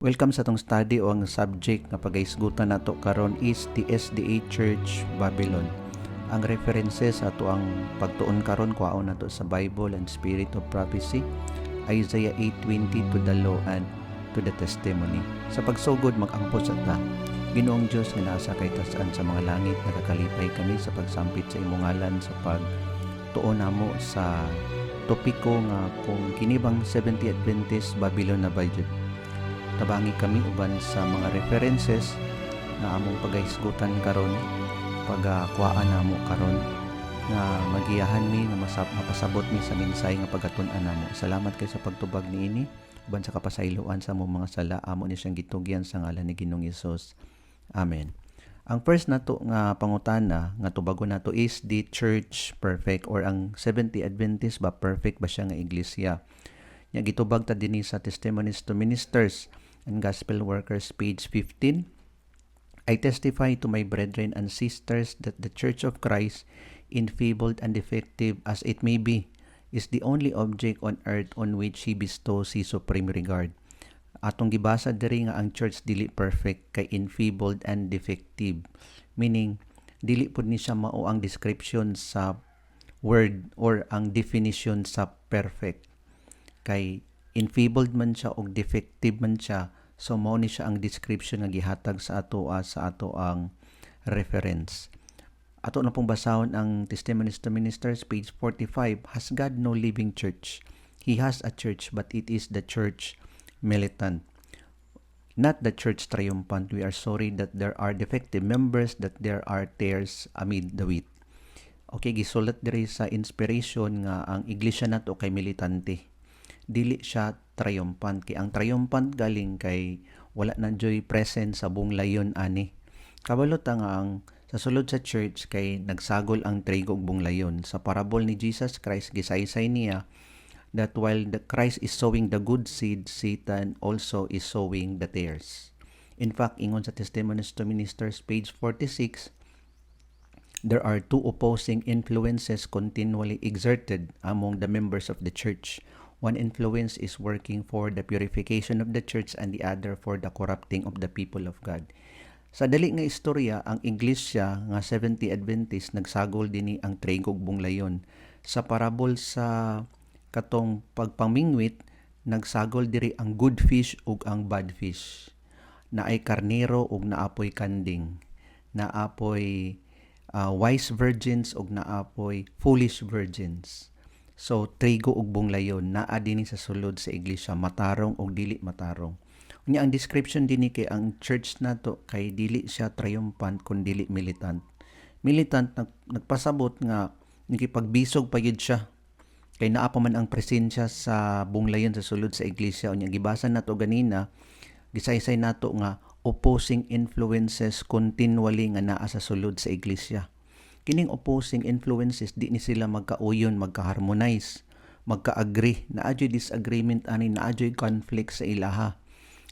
Welcome sa tong study o ang subject nga pagaisgutan nato karon is the SDA Church Babylon. Ang references ato ang pagtuon karon kuhaon nato sa Bible and Spirit of Prophecy, Isaiah 8:20 to the law and to the testimony. Sa pagsugod mag-angkot sa ta. Ginoong Dios nga nasa kay tasan sa mga langit, nakakalipay kami sa pagsampit sa imong ngalan sa pagtuon namo sa topiko nga kung kinibang 70 Adventist Babylon na budget. Tabangi kami uban sa mga references na among pagahisgutan karon, pagkuhaan namo karon nga magiyahan mi nga mapasabot mi sa minsay nga pagatun-an namo. Salamat kay sa pagtubag niini uban sa kapasayloan sa among mga sala, amo ni siyang gitugyan sa ngalan ni Ginoong Hesus. Amen. Ang first nato nga pangutana nga tubagon nato is the church perfect or ang 70 Adventist ba perfect ba siya nga iglesia? Nya gitubag ta dinhi sa Testimonies to Ministers and Gospel Workers, page 15. I testify to my brethren and sisters that the Church of Christ, enfeebled and defective as it may be, is the only object on earth on which He bestows His supreme regard. Atong gibasa diri nga ang church dili perfect kay enfeebled and defective, meaning dili pud ni siya mao ang description sa word or ang definition sa perfect. Kay enfeebled man siya o defective man siya, so mao ni siya ang description nga gihatag sa ato ang reference. Ato na pong basahon ang Testimonies to Ministers, page 45. Has God no living church? He has a church, but it is the church militant, not the church triumphant. We are sorry that there are defective members, that there are tares amid the wheat. Okay, gisulat diri sa inspiration nga ang iglesia nato kay militante. Dili siya triumphant, kay ang triumphant galing kay wala na joy present sa buong layon ani. Kabalot nga ang sa sulod sa church kay nagsagol ang trigo ug buong layon. Sa parable ni Jesus Christ gisaysay niya that while the Christ is sowing the good seed, Satan also is sowing the tares. In fact, ingon sa Testimonies to Ministers, page 46, there are two opposing influences continually exerted among the members of the church. One influence is working for the purification of the church and the other for the corrupting of the people of God. Sa dali nga istorya, ang iglesia nga 70 Adventist nagsagol dinhi ang trigo ug buong layon. Sa parabol sa katong pagpamingwit, nagsagol diri ang good fish ug ang bad fish. Naay karnero ug naapoy kanding. Naapoy wise virgins ug naapoy foolish virgins. So, trigo ug buong layon naa dinhi sa sulod sa iglesia, matarong ug dili matarong. Unya ang description dinhi kay ang church nato kay dili siya triumphant kun dili militant. Militant nagpasabot nga nagipagbisog pa gyud siya. Kay naa pa man ang presensya sa buong layon sa sulod sa iglesia. Unya gibasa nato ganina, gisaysay nato nga opposing influences continually nga naa sa sulod sa iglesia. Kining opposing influences di ni sila magkauyon, magka-harmonize, magka-agree, naadyoy disagreement ani, naadyoy conflict sa ilaha.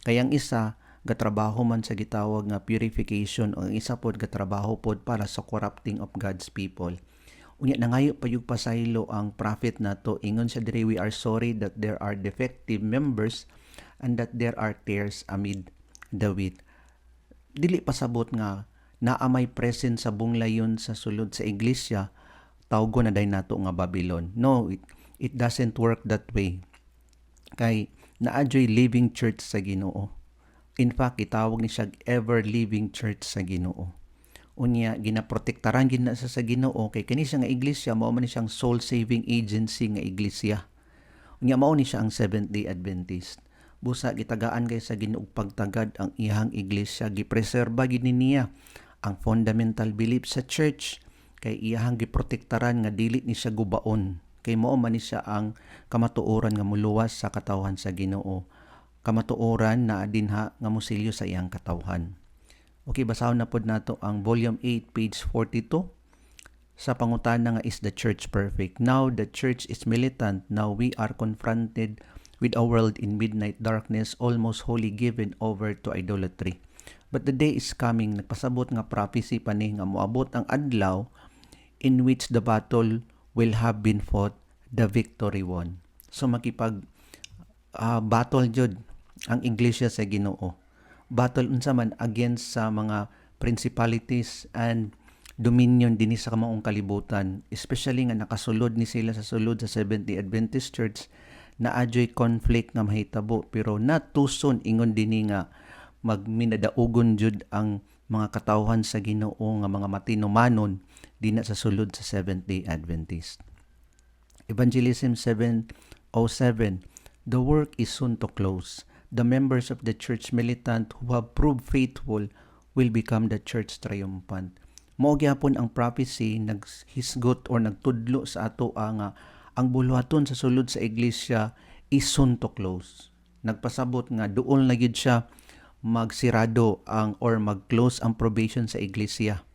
Kaya ang isa gatrabaho man sa gitawag nga purification, o ang isa pod gatrabaho pod para sa corrupting of God's people. Unya nangayo payug pasaylo ang prophet nato, ingon siya diri, we are sorry that there are defective members and that there are tares amid the wheat. Dili pasabot nga naamay present sa buong layon sa sulod sa iglesia, tawgo na day nato nga Babylon. No, it doesn't work that way. Kay naadyoy living church sa Ginoo. In fact, itawag ni siya ever living church sa Ginoo. Unya ginaprotektaran gid na sa Ginoo kay kani siya nga iglesia mao man ni siyang soul saving agency nga iglesia. Unya mao ni siya ang Seventh-day Adventist. Busa gitagaan kay sa Ginoo pagtagad ang iyang iglesia, gipreserba gid niya ang fundamental belief sa church, kay iyahang giprotektaran nga dili ni siya gubaon, kay mao man ni siya ang kamatuoran nga muluwas sa katawhan sa Ginoo, kamatuoran na dinha nga mosilyo sa iyang katawhan. Okay, basahon na pod nato ang volume 8, page 42. Sa pangutana nga, is the church perfect? Now the church is militant. Now we are confronted with a world in midnight darkness, almost wholly given over to idolatry. But the day is coming, nagpasabot nga prophecy pa ni nga moabot ang adlaw in which the battle will have been fought, the victory won. So makipag battle jud ang iglesia sa Ginoo. Battle unsa man against sa mga principalities and dominion dinhi sa kamaong kalibutan, especially nga nakasulod ni sila sa sulod sa Seventh-day Adventist Church na adyoy conflict nga mahitabo, pero not too soon ingon dinhi nga magminadaugon jud ang mga katawhan sa Ginoo nga mga matinumanon dinha sa sulod sa Seventh-day Adventist. Evangelism 7:07. The work is soon to close. The members of the church militant who have proved faithful will become the church triumphant. Mao gyapon ang prophecy naghisgot or nagtudlo sa ato nga ang buluhaton sa sulod sa iglesia is soon to close. Nagpasabot nga duol na gyud siya magsirado or mag-close ang probation sa iglesia.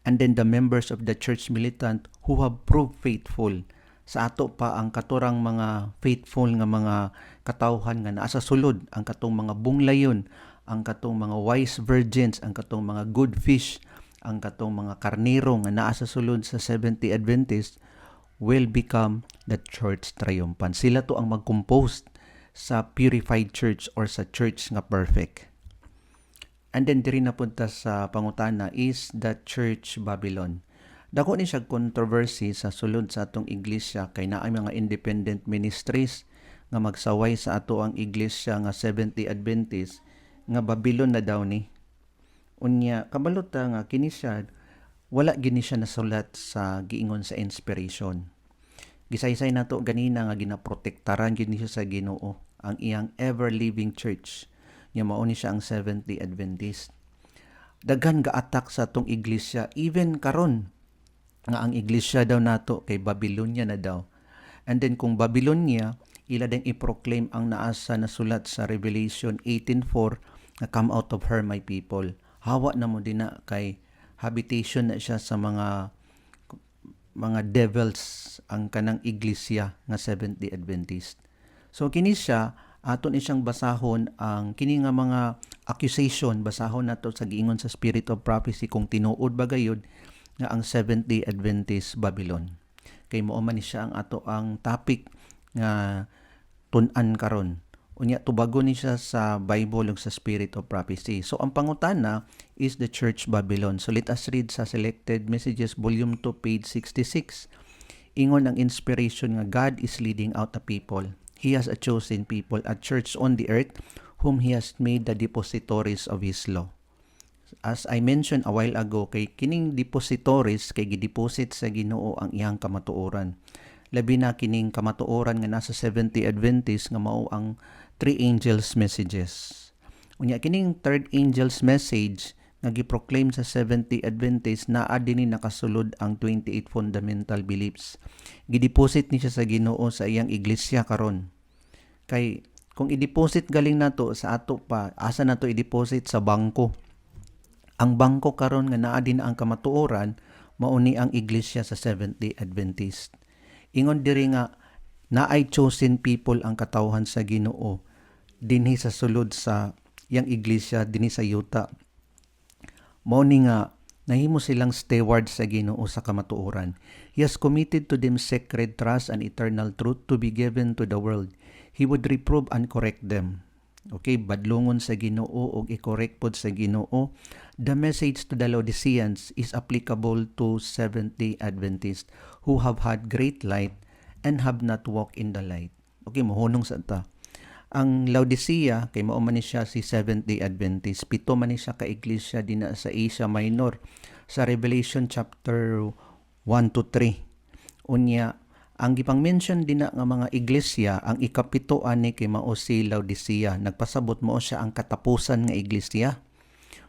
And then the members of the church militant who have proved faithful. Sa ato pa ang katurang mga faithful nga mga katawhan nga naa sa sulod, ang katong mga bunglayon, ang katong mga wise virgins, ang katong mga good fish, ang katong mga karnero nga naa sa sulod sa Seventh-day Adventist will become the church triumphant. Sila to ang mag-compose sa purified church or sa church nga perfect. And then diri napunta sa pangutana is the church Babylon. Dako ni siya controversy sa sulod sa atong iglesia kay naay mga independent ministries nga magsaway sa ato ang iglesia nga Seventh-day Adventist nga Babylon na daw ni. Unya kabalot nga kini siya wala gini siya nasulat sa giingon sa inspiration. Gisaysay nato ganina nga ginaprotektaran gini siya sa Ginoo ang iyang ever living church. Nya mao ni siya ang Seventh-day Adventist. Daghan ga-attack sa atong iglesia even karon nga ang iglesia daw nato kay Babylonia na daw. And then kung Babylonia, ila din i-proclaim ang naasa na sulat sa Revelation 18:4 na come out of her my people. Hawa na mo din na kay habitation na siya sa mga devils ang kanang iglesia nga Seventh-day Adventist. So kini siya aton siyang basahon ang kini nga mga accusation, basahon nato sa giingon sa Spirit of Prophecy kung tinuod ba gayud nga ang Seventh-day Adventist Babylon. Kay mao man ni siya ang ato ang topic nga tun-an karon. Unya tubago ni siya sa Bible ug sa Spirit of Prophecy. So ang pangutana is the church Babylon. So let us read sa Selected Messages Volume 2 page 66. Ingon ang inspiration nga God is leading out a people. He has a chosen people, a church on the earth whom He has made the depositories of His law. As I mentioned a while ago, kay kining depositories kay gideposit sa Ginoo ang iyang kamatuoran. Labi na kining kamatuoran nga nasa Seventh-day Adventist nga mao ang three angels messages. Unya kining third angel's message nga giproclaim sa Seventh-day Adventist naa dinhi nakasulod ang 28 fundamental beliefs. Gideposit ni siya sa Ginoo sa iyang iglesia karon. Kay kung i-deposit galing nato sa ato pa, asa nato i-deposit sa bangko. Ang bangko karon nga naa din ang kamatuoran mao ni ang iglesia sa Seventh-day Adventist. Ingon diri nga naay chosen people ang katawhan sa Ginoo dinhi sa sulod sa yang iglesia dinhi sa yuta. Mao ni nga nahimo silang steward sa Ginoo sa kamatuoran. He has committed to them sacred trust and eternal truth to be given to the world. He would reprove and correct them. Okay, badlongon sa Ginoo o i-correct pod sa Ginoo. The message to the Laodiceans is applicable to Seventh-day Adventists who have had great light and have not walked in the light. Okay, mohunong sa ta. Ang Laodicea, kay mao man ni siya si Seventh-day Adventist, pito man ni siya ka iglesia dinha sa Asia Minor sa Revelation chapter 1 to 3. Unya, ang gipang-mention din nga mga iglesia, ang ikapito ani kay mao si Laodicea. Nagpasabot mo siya ang katapusan nga iglesia.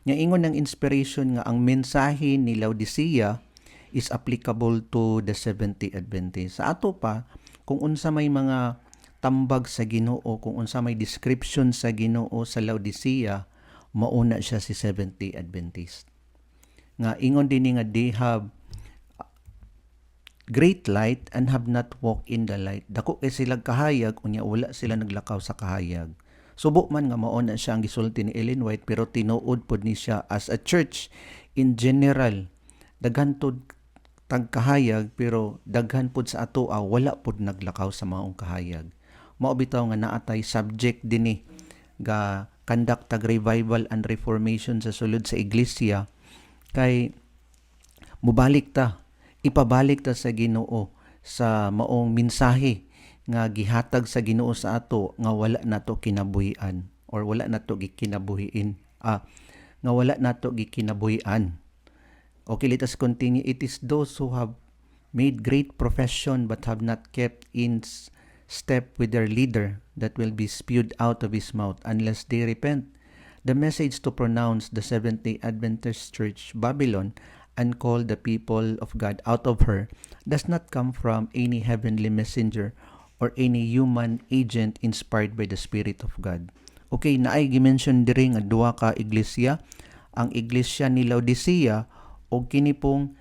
Nya ingon ng inspiration nga ang mensahe ni Laodicea is applicable to the Seventh-day Adventist. Sa ato pa, kung unsa may mga tambag sa Ginoo, kung unsa may description sa Ginoo sa Laodicea, mauna siya si Seventh-day Adventist. Nga ingon din nga they have great light and have not walked in the light. Dako kay sila kahayag, unya wala sila naglakaw sa kahayag. Subo man nga mao na siya ang gisulti ni Ellen White, pero tinuod pod ni siya as a church in general. Daghan pod tagkahayag, pero daghan pod sa ato wala pod naglakaw sa maong kahayag. Mao bitaw nga naatay subject dinhi ga conduct tag revival and reformation sa sulod sa iglesia, kay ipabalik ta sa Ginoo sa maong mensahe nga gihatag sa Ginoo sa ato nga wala nato kinabuhian or wala nato gikinabuhiin. Nga wala nato gikinabuhian. Okay, let us continue. It is those who have made great profession but have not kept in step with their leader that will be spewed out of his mouth unless they repent. The message to pronounce the Seventh-day Adventist Church Babylon and call the people of God out of her does not come from any heavenly messenger or any human agent inspired by the Spirit of God. Okay, naay gi-mention diri nga duha ka iglesia, ang iglesia ni Laodicea o kini pong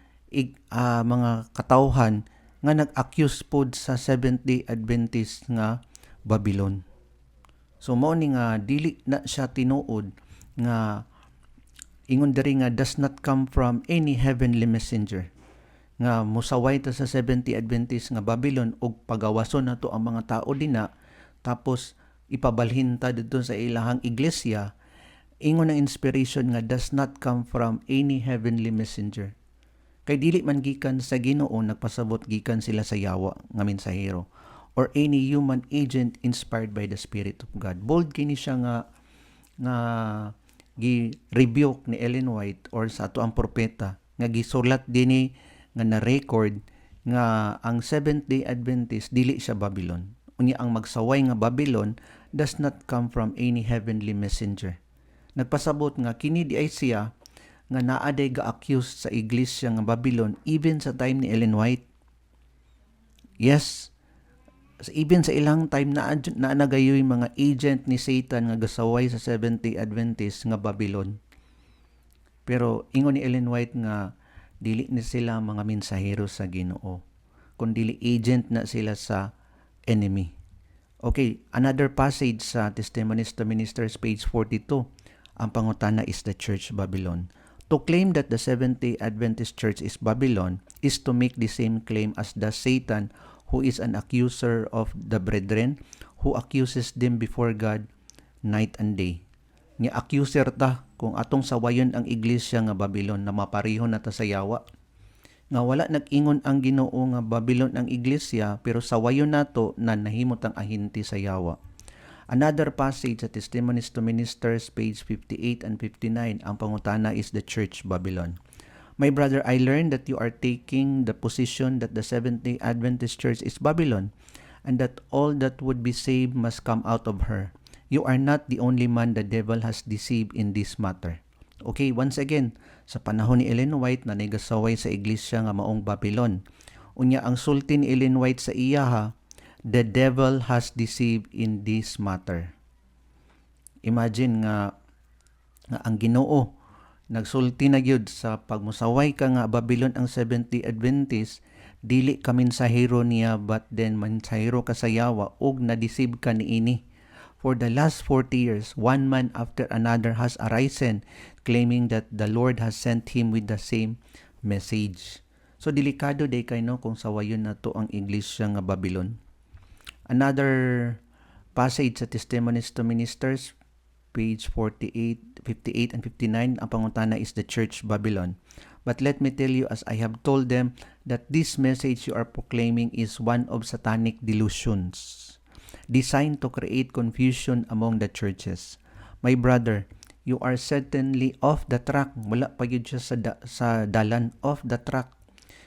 mga katawhan nga nag-accuse pod sa Seventh-day Adventist nga Babylon. So mao ni nga dili na siya tinuod nga ingon diri nga does not come from any heavenly messenger nga musaway ta sa 70 Adventist nga Babylon ug pagawason nato ang mga tao dinha tapos ipabalhin ta didto sa ilahang iglesia. Ingon ang inspiration nga does not come from any heavenly messenger, kay dili man gikan sa Ginoo, nagpasabot gikan sila sa yawa nga mensahero or any human agent inspired by the Spirit of God. Bold kini siya nga gi-rebuke ni Ellen White or sa ato ang propeta nga gisulat dinhi nga na-record nga ang Seventh-day Adventist dili siya Babylon. Unya ang magsaway nga Babylon does not come from any heavenly messenger. Nagpasabot nga kini di ay siya nga naaday ga-accuse sa iglesia nga Babylon even sa time ni Ellen White. Yes, even sa ilang time na nagayoy mga agent ni Satan nga gasaway sa Seventh-day Adventist nga Babylon. Pero ingon ni Ellen White nga dili ni sila mga mensahero sa Ginoo, kundi agent na sila sa enemy. Okay, another passage sa Testimonies to Ministers page 42. Ang pangutana is the Church Babylon. To claim that the Seventh-day Adventist Church is Babylon is to make the same claim as does Satan, who is an accuser of the brethren, who accuses them before God night and day. Nga accuser ta kung atong sawayon ang iglesia nga Babylon na mapariho na ta sa yawa. Nga wala nag-ingon ang Ginoo nga Babylon ang iglesia, pero sawayon nato na nahimot ang ahinti sa yawa. Another passage sa Testimonies to Ministers, page 58 and 59, ang pangutana is the Church Babylon. My brother, I learned that you are taking the position that the Seventh-day Adventist Church is Babylon and that all that would be saved must come out of her. You are not the only man the devil has deceived in this matter. Okay, once again, sa panahon ni Ellen White na nagasaway sa iglesia nga maong Babylon. Unya ang sulti ni Ellen White sa iyaha, the devil has deceived in this matter. Imagine nga ang Ginoo nagsulti na gyud sa pagmusaway ka nga Babylon ang Seventh-day Adventist, dili ka mensahero niya but then mensahero ka sa yawa ug na-deceive ka niini. For the last 40 years, one man after another has arisen claiming that the Lord has sent him with the same message. So delikado day kay no kung sawayon na to ang iglesia nga Babylon. Another passage sa Testimonies to Ministers, page 58 and 59, ang pangutana is the Church Babylon. But let me tell you, as I have told them, that this message you are proclaiming is one of satanic delusions designed to create confusion among the churches. My brother, you are certainly off the track. Wala pa yun siya sa dalan, off the track.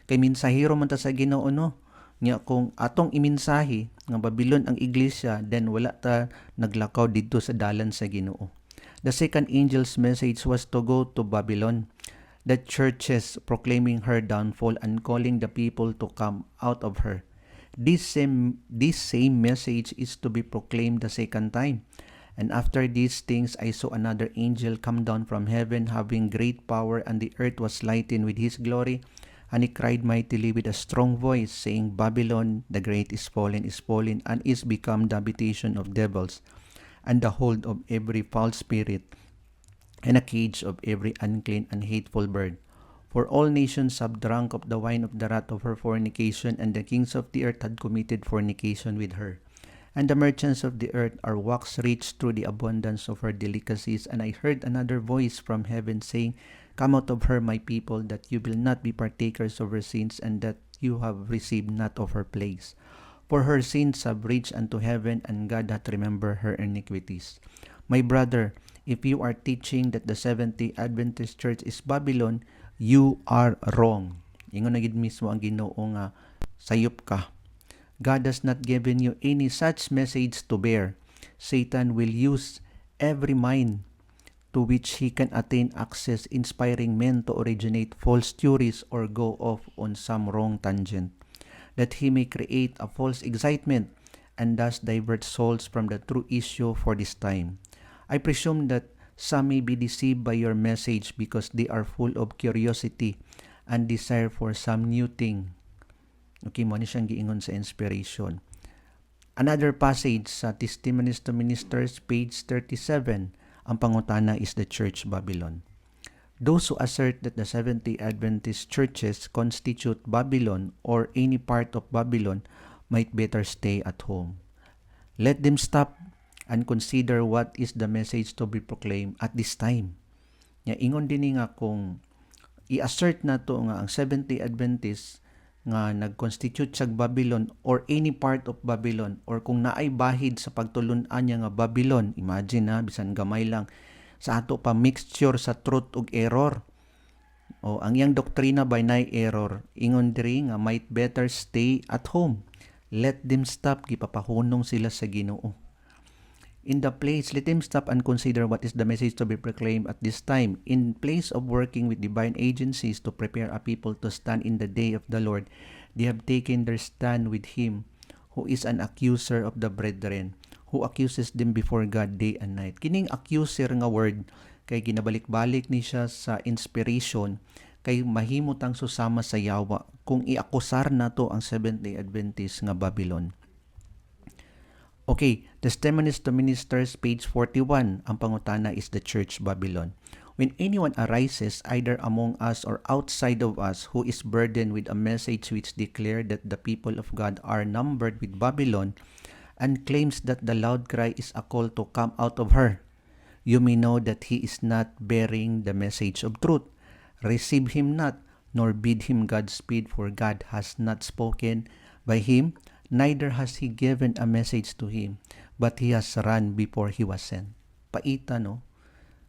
Kay minsahero man ta sa Ginoo no. Nya kung atong iminsahi nga Babylon ang iglesia, then wala ta naglakaw dito sa dalan sa Ginoo. The second angel's message was to go to Babylon, the churches proclaiming her downfall and calling the people to come out of her. This same message is to be proclaimed the second time. And after these things I saw another angel come down from heaven, having great power, and the earth was lightened with his glory. And he cried mightily with a strong voice, saying, Babylon the great is fallen, and is become the habitation of devils, and the hold of every foul spirit, and a cage of every unclean and hateful bird. For all nations have drunk of the wine of the wrath of her fornication, and the kings of the earth had committed fornication with her. And the merchants of the earth are wax rich through the abundance of her delicacies. And I heard another voice from heaven saying, Come out of her, my people, that you will not be partakers of her sins, and that you have received not of her plagues. For her sins have reached unto heaven, and God hath remembered her iniquities. My brother, if you are teaching that the Seventh-day Adventist Church is Babylon, you are wrong. Ingon na gid mismo ang Ginoo nga sayop ka. God has not given you any such message to bear. Satan will use every mind to which he can attain access, inspiring men to originate false theories or go off on some wrong tangent, that he may create a false excitement and thus divert souls from the true issue for this time. I presume that some may be deceived by your message because they are full of curiosity and desire for some new thing. Okay, mo ni siyang giingon sa inspiration. Another passage sa Testimonies to Ministers, page 37, ang pangutana is the Church Babylon. Those who assert that the Seventh-day Adventist churches constitute Babylon or any part of Babylon might better stay at home. Let them stop and consider what is the message to be proclaimed at this time. Nya ingon din nga kung i-assert na to nga ang Seventh-day Adventist nga nag-constitute sa Babylon or any part of Babylon, or kung naay bahid sa pagtulun-an niya nga Babylon, imagine na, bisan gamay lang, sa ato pa mixture sa truth ug error. O ang iyang doktrina by nay error, ingon diri nga might better stay at home. Let them stop, gipapahunong sila sa Ginoo. In the place, let them stop and consider what is the message to be proclaimed at this time. In place of working with divine agencies to prepare a people to stand in the day of the Lord, they have taken their stand with Him, who is an accuser of the brethren, who accuses them before God day and night. Kining accuser nga word, kay ginabalik-balik ni siya sa inspiration, kay mahimutang susama sa yawa kung iakusar na to ang Seventh-day Adventist nga Babylon. Okay, Testimonies to Ministers, page 41, ang pangutana is the Church Babylon. When anyone arises, either among us or outside of us, who is burdened with a message which declares that the people of God are numbered with Babylon, and claims that the loud cry is a call to come out of her, you may know that he is not bearing the message of truth. Receive him not, nor bid him Godspeed, for God has not spoken by him, neither has he given a message to him, but he has run before he was sent. Paita, no?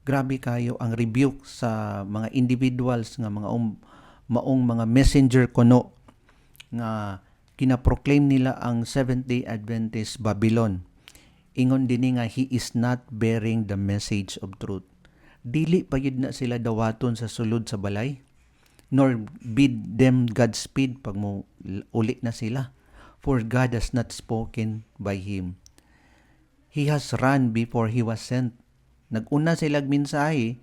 Grabe kayo ang rebuke sa mga individuals nga mga maong mga messenger kuno nga kinaproclaim nila ang Seventh-day Adventist Babylon. Ingon din nga he is not bearing the message of truth. Dili pa yun na sila dawaton sa sulod sa balay, nor bid them Godspeed pag mo uli na sila. For God has not spoken by him. He has run before he was sent. Naguna sila minsahe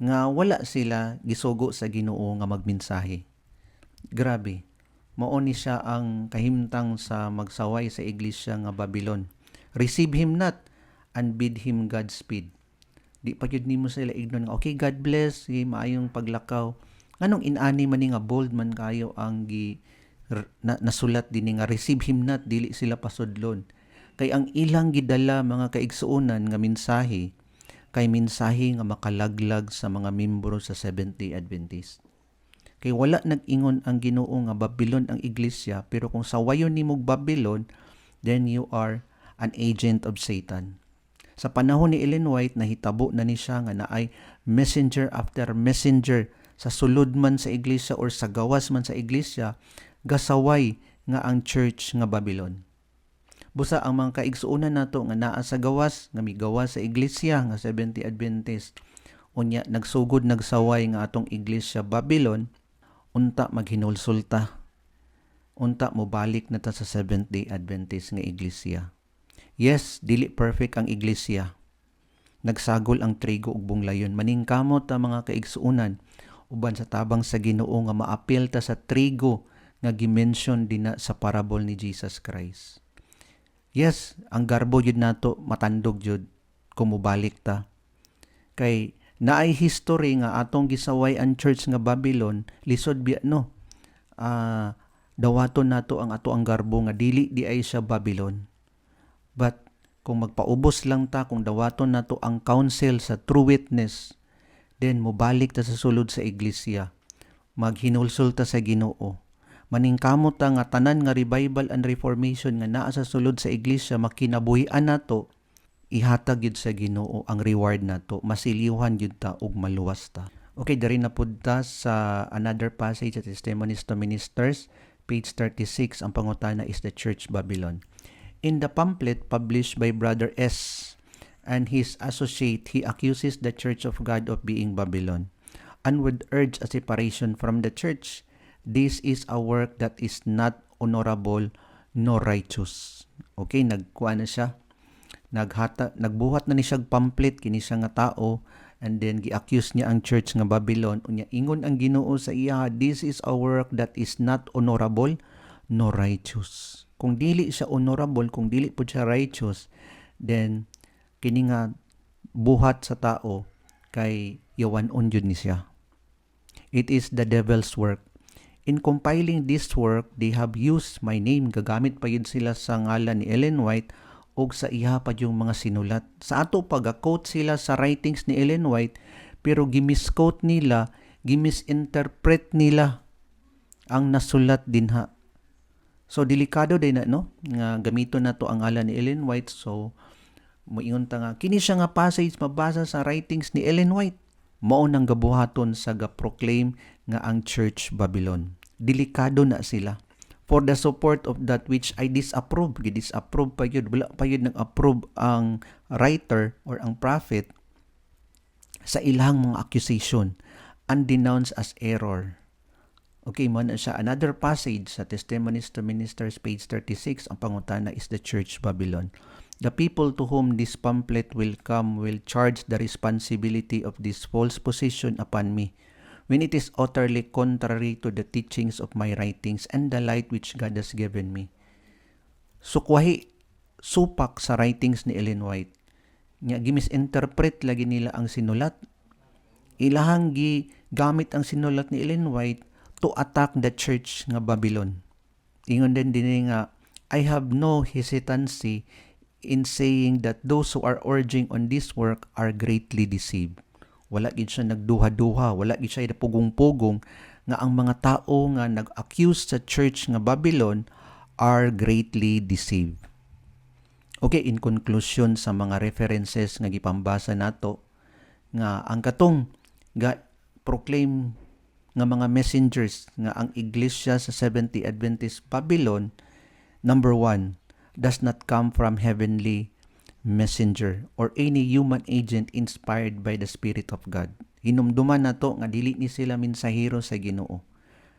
nga wala sila gisugo sa Ginoo nga magminsahe. Grabe. Mao ni siya ang kahimtang sa magsaway sa iglesia nga Babylon. Receive him not and bid him Godspeed. Di pa yun nimo sila ignon nga okay, God bless, maayong paglakaw. Anong inani man ni nga bold man kayo ang nasulat din nga receive him not, dili sila pasudlon. Kay ang ilang gidala mga kaigsuonan nga mensahe kay mensahe nga makalaglag sa mga membro sa Seventh-day Adventist. Kay wala nag-ingon ang Ginoo nga Babylon ang iglesia, pero kung sawayon nimog Babylon, then you are an agent of Satan. Sa panahon ni Ellen White, nahitabo na ni siya nga naay messenger after messenger sa sulod man sa iglesia or sa gawas man sa iglesia, gasaway nga ang church nga Babylon. Busa ang mga kaigsuonan nato nga naa sa gawas, nga migawas sa iglesia nga Seventh-day Adventist, unya nagsugod nagsaway nga atong iglesia Babylon, unta maghinulsulta. Unta mo balik na ta sa Seventh-day Adventist nga iglesia. Yes, dili perfect ang iglesia. Nagsagol ang trigo ug bunglayon. Maningkamot ta mga kaigsuonan, uban sa tabang sa Ginoo nga maapil ta sa trigo nga gimension dina sa parable ni Jesus Christ. Yes, ang garbo yun nato matandog jud kung mubalik ta. Kay naay history nga atong gisaway ang church nga Babylon, lisod biya no. Dawaton nato ang ato ang garbo nga dili di ay siya Babylon. But kung magpaubos lang ta, kung dawaton na to ang counsel sa true witness, then mobalik ta sa sulod sa iglesia. Maghinulsul ta sa Ginoo. Maningkamot ta nga tanan nga revival and reformation nga naa sa sulod sa iglesia, makinabuhian nato, ihatag yun sa Ginoo ang reward nato, masiliwan yun ta ug maluwas ta. Okay, dari na pud ta sa another passage sa Testimonies to Ministers, page 36. Ang pangutana is the Church Babylon. In the pamphlet published by Brother S. and his associate, he accuses the Church of God of being Babylon and would urge a separation from the church. This is a work that is not honorable nor righteous. Okay, nagkuha na siya. Nagbuhat na ni siya pamphlet kini siya nga tao, and then gi-accuse niya ang church nga Babylon. Unya ingon ang Ginoo sa iya, this is a work that is not honorable nor righteous. Kung dili siya honorable, kung dili po siya righteous, then kini nga buhat sa tao kay yawanon yun ni siya. It is the devil's work. In compiling this work, they have used my name. Gagamit pa yun sila sa ngalan ni Ellen White o sa iha pa yung mga sinulat. Sa ato pag-quote sila sa writings ni Ellen White, pero gimisquote nila, gimisinterpret nila ang nasulat dinha. So delikado din na, no, nga gamito na to ang ngalan ni Ellen White. So moingon ta nga kini siya nga passage mabasa sa writings ni Ellen White, mao nang gabuhaton sa ga-proclaim nga ang Church Babylon. Delikado na sila. For the support of that which I disapprove, gidisapprove pa yun, wala pa yun nang-approve ang writer or ang prophet sa ilang mga accusation and denounce as error. Okay, mo na siya. Another passage sa Testimonies to Ministers, page 36, ang pangutana is the Church Babylon. The people to whom this pamphlet will come will charge the responsibility of this false position upon me, when it is utterly contrary to the teachings of my writings and the light which God has given me. Sukwahi, supak sa writings ni Ellen White. Nga gimisinterpret lagi nila ang sinulat. Ilahang gamit ang sinulat ni Ellen White to attack the church nga Babylon. Ingon din nga, I have no hesitancy in saying that those who are urging on this work are greatly deceived. Wala gid siya nagduha-duha, wala gid siya pugong-pugong nga ang mga tao nga nag-accuse sa church nga Babylon are greatly deceived. Okay, in conclusion sa mga references nga gipambasa nato, nga ang katong proclaim nga mga messengers nga ang iglesia sa Seventh-day Adventist Babylon, number 1, does not come from heavenly messenger or any human agent inspired by the Spirit of God. Hinumduman na to nga dili ni sila minsahero sa Ginoo.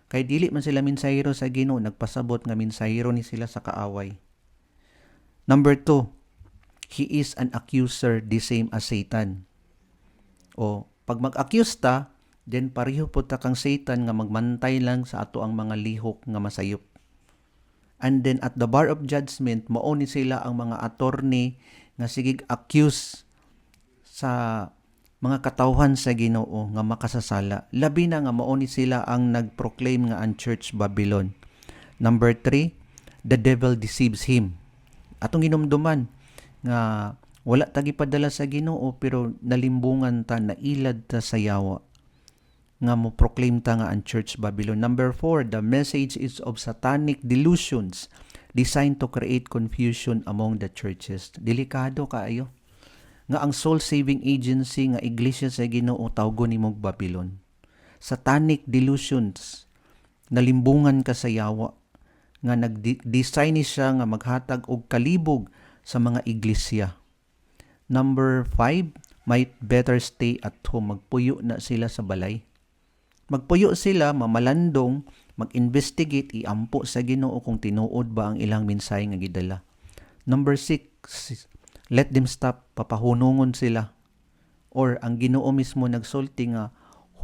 Kay dili man sila minsahero sa Ginoo, nagpasabot nga minsahero ni sila sa kaaway. Number 2, he is an accuser the same as Satan. O pag mag-accuse ta, then pareho po ta kang Satan nga magmantay lang sa ato ang mga lihok nga masayop. And then at the bar of judgment, mao ni sila ang mga attorney nga sigig accuse sa mga katawhan sa Ginoo nga makasasala. Labi na nga mao ni sila ang nagproclaim nga ang Church Babylon. Number 3, the devil deceives him. Atong ginumduman nga wala ta gipadala sa Ginoo pero nalimbungan ta, nailad ta sa yawa nga mo proclaim ta nga ang Church Babylon. Number 4, the message is of satanic delusions designed to create confusion among the churches. Delikado kaayo nga ang soul-saving agency nga iglesia sa Ginoo tawgon nimong Babylon. Satanic delusions, nalimbungan ka sa yawa, nga nag-design siya nga maghatag og kalibog sa mga iglesia. Number 5, might better stay at home. Magpuyo na sila sa balay. Magpuyo sila, mamalandong, mag-investigate, iampo sa Ginoo kung tinuod ba ang ilang mensahe nga gidala. Number 6, let them stop, papahunungon sila. Or ang Ginoo mismo nagsulti nga,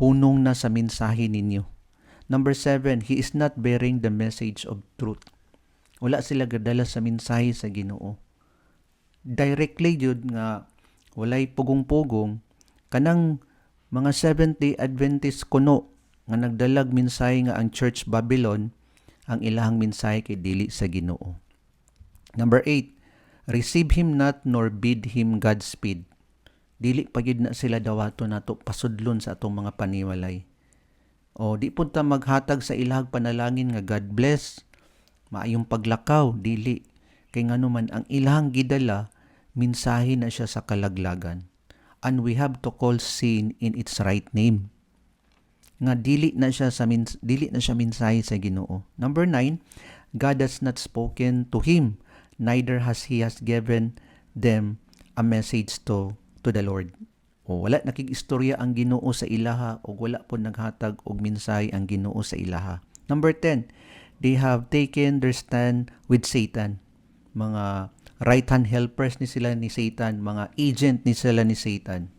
hunong na sa mensahe ninyo. Number 7, he is not bearing the message of truth. Wala sila gadala sa mensahe sa Ginoo. Directly yun nga, walay pugong-pugong, kanang mga Seventh-day Adventist kuno nga nagdalag mensahe nga ang Church Babylon, ang ilahang mensahe kay dili sa Ginoo. Number 8, receive him not nor bid him Godspeed. Dili pagid na sila dawato nato pasudlon sa atong mga paniwalay. O di punta maghatag sa ilahag panalangin nga God bless, maayong paglakaw, dili. Kay ngano man ang ilahang gidala, minsahe na siya sa kalaglagan. And we have to call sin in its right name. Nga dili na siya mensahe sa Ginoo. Number 9, God has not spoken to him, neither has given them a message to the Lord. O wala nakig-istorya ang Ginoo sa ilaha o wala po naghatag og mensahe ang Ginoo sa ilaha. Number 10, they have taken their stand with Satan. Mga right-hand helpers ni sila ni Satan, mga agent ni sila ni Satan.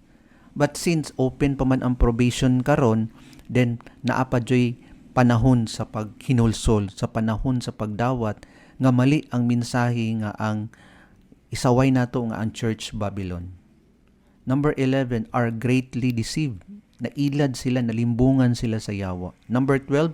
But since open pa man ang probation karon, then naapadyoy panahon sa paghinulsol, sa panahon sa pagdawat, nga mali ang mensahe nga ang isaway nato nga ang Church Babylon. Number 11, are greatly deceived. Nailad sila, nalimbungan sila sa yawa. Number 12,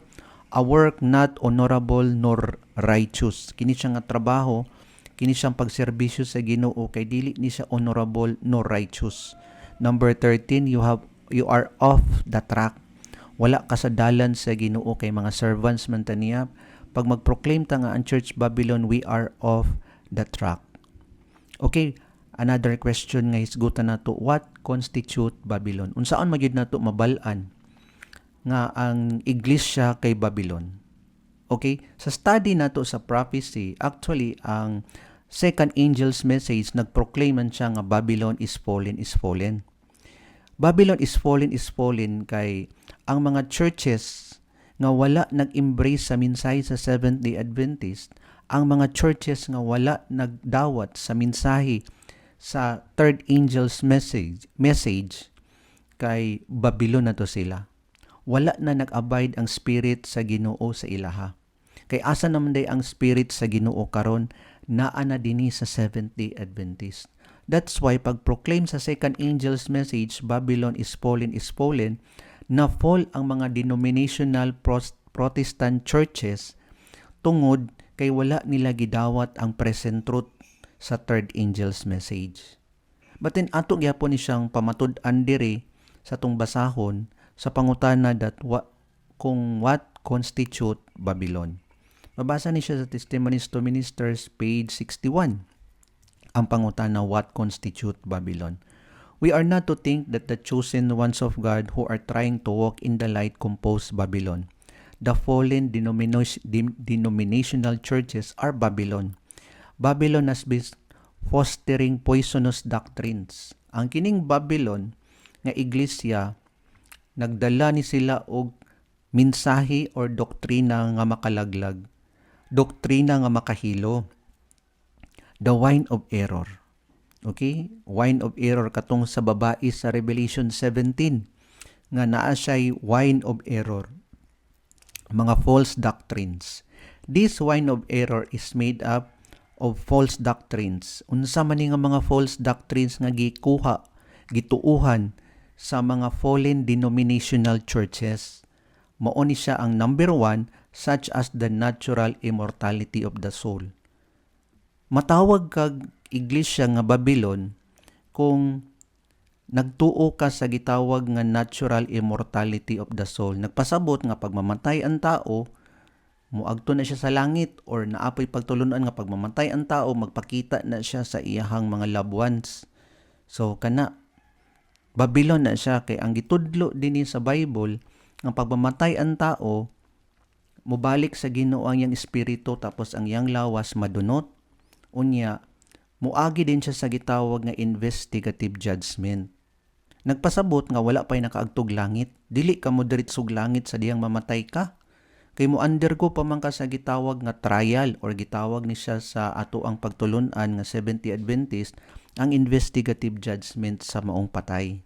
a work not honorable nor righteous. Kini siya nga trabaho, kini siyang pagserbisyo sa Ginoo kay dili ni siya honorable nor righteous. Number 13, you are off the track. Wala ka sa dalan sa Ginoo kay mga servants man taniya. Pag mag-proclaim ta nga ang Church Babylon, we are off the track. Okay, another question nga hisgutan nato, what constitute Babylon? Unsaon magyud nato mabal-an nga ang iglesia kay Babylon? Okay, sa study nato sa prophecy, actually ang second angel's message nagproclaim man siya nga Babylon is fallen, is fallen. Babylon is fallen kay ang mga churches nga wala nag-embrace sa mensahe sa Seventh-day Adventist, ang mga churches nga wala nagdawat sa mensahe sa third angel's message kay Babylon na to sila. Wala na nag-abide ang spirit sa Ginoo sa ilaha. Kay asa naman day ang spirit sa Ginoo karon, naa na dinhi sa Seventh-day Adventist. That's why pag-proclaim sa second angel's message, Babylon is fallen, na fall ang mga denominational Protestant churches tungod kay wala nila gidawat ang present truth sa third angel's message. But then ato gyapon ni siyang pamatud-an diri sa tong basahon sa pangutana kung what constitute Babylon. Mabasa ni siya sa Testimonies to Ministers, page 61. Ang pangutana, what constitute Babylon? We are not to think that the chosen ones of God who are trying to walk in the light compose Babylon. The fallen denominational churches are Babylon. Babylon has been fostering poisonous doctrines. Ang kining Babylon nga iglesia, nagdala ni sila og mensahe or doktrina nga makalaglag, doktrina nga makahilo, the wine of error. Okay? Wine of error katong sa babae sa Revelation 17 nga naa siya'y wine of error. Mga false doctrines. This wine of error is made up of false doctrines. Unsa man nga mga false doctrines nga gituuhan sa mga fallen denominational churches. Mao ni siya ang number 1, such as the natural immortality of the soul. Matawag kag iglesia nga Babylon kung nagtuo ka sa gitawag nga natural immortality of the soul. Nagpasabot nga pag mamatay ang tao, muagto na siya sa langit, or naapoy pagtulunan nga pag mamatay ang tao, magpakita na siya sa iyahang mga loved ones. So kana Babylon na siya, kay ang gitudlo dinhi sa Bible nga pag mamatay ang tao, mubalik sa Ginoo ang yang espiritu, tapos ang yang lawas madunot. Unya, muagi din siya sa gitawag nga investigative judgment. Nagpasabot nga wala pa'y nakaagtog langit. Dili ka mo diritsog langit sa diyang mamatay ka. Kay mo undergo pa man ka sa gitawag nga trial, or gitawag ni siya sa ato ang pagtulunan nga 70 Adventist, ang investigative judgment sa maong patay.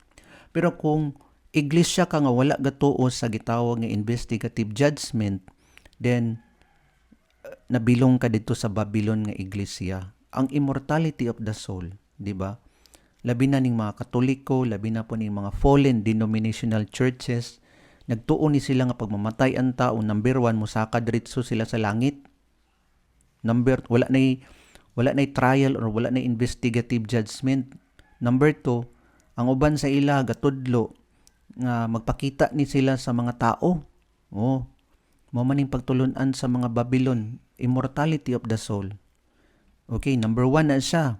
Pero kung iglesia ka nga wala gatuo sa gitawag nga investigative judgment, then nabilong ka dito sa Babylon nga iglesia. Ang immortality of the soul, di ba? Labi na ning mga Katoliko, labi na po ning mga fallen denominational churches, nagtuo ni sila nga pagmamatay ang tao, number 1, musaka diretso sila sa langit. Wala wala na trial or wala na investigative judgment. Number 2, ang uban sa ila gatudlo nga magpakita ni sila sa mga tao. Oh, mao maning pagtulunan sa mga Babylon, immortality of the soul. Okay, number 1 na siya.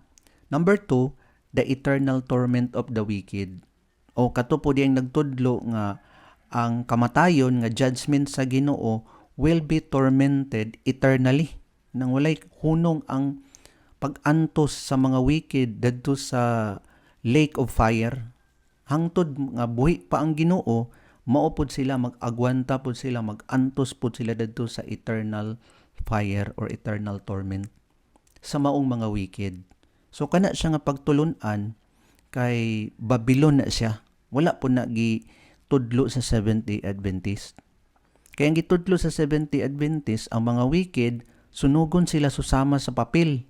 Number 2, the eternal torment of the wicked. O kato po diyang nagtudlo nga ang kamatayon nga judgment sa Ginoo will be tormented eternally. Nang walay hunong ang pag-antos sa mga wicked dadto sa lake of fire. Hangtod nga buhi pa ang Ginoo, mao pod sila mag-agwanta pod sila, mag-antos pod sila dadto sa eternal fire or eternal torment sa maong mga wicked. So kana siya nga pagtulunan kay Babylon na siya. Wala po na gitudlo sa Seventh-day Adventist. Kaya ang gitudlo sa Seventh-day Adventist, ang mga wicked, sunugon sila susama sa papel.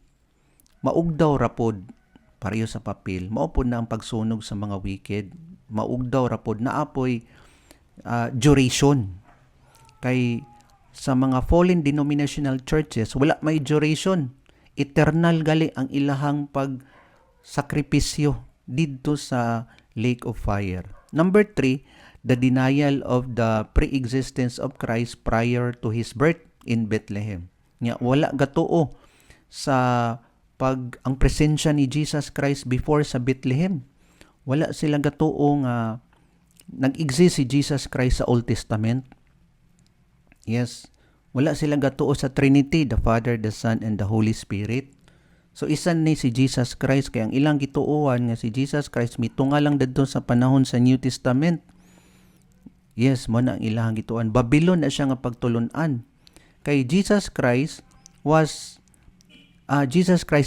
Maugdaw rapod, pareho sa papel. Maupod na ang pagsunog sa mga wicked. Maugdaw rapod na apoy duration. Kay sa mga fallen denominational churches, wala may duration. Eternal gali ang ilahang pagsakripisyo dito sa lake of fire. Number 3, the denial of the pre-existence of Christ prior to His birth in Bethlehem. Nga wala gatuo sa ang presensya ni Jesus Christ before sa Bethlehem. Wala sila gatuo nga nag-exist si Jesus Christ sa Old Testament. Yes, wala sila gatuo sa Trinity, the Father, the Son, and the Holy Spirit. So isan ni si Jesus Christ, kaya ang ilang gituuan nga si Jesus Christ mitunga lang dadto sa panahon sa New Testament. Yes, mo na ang ilang gituuan. Babylon na siya nga pagtulunan. Kay Jesus Christ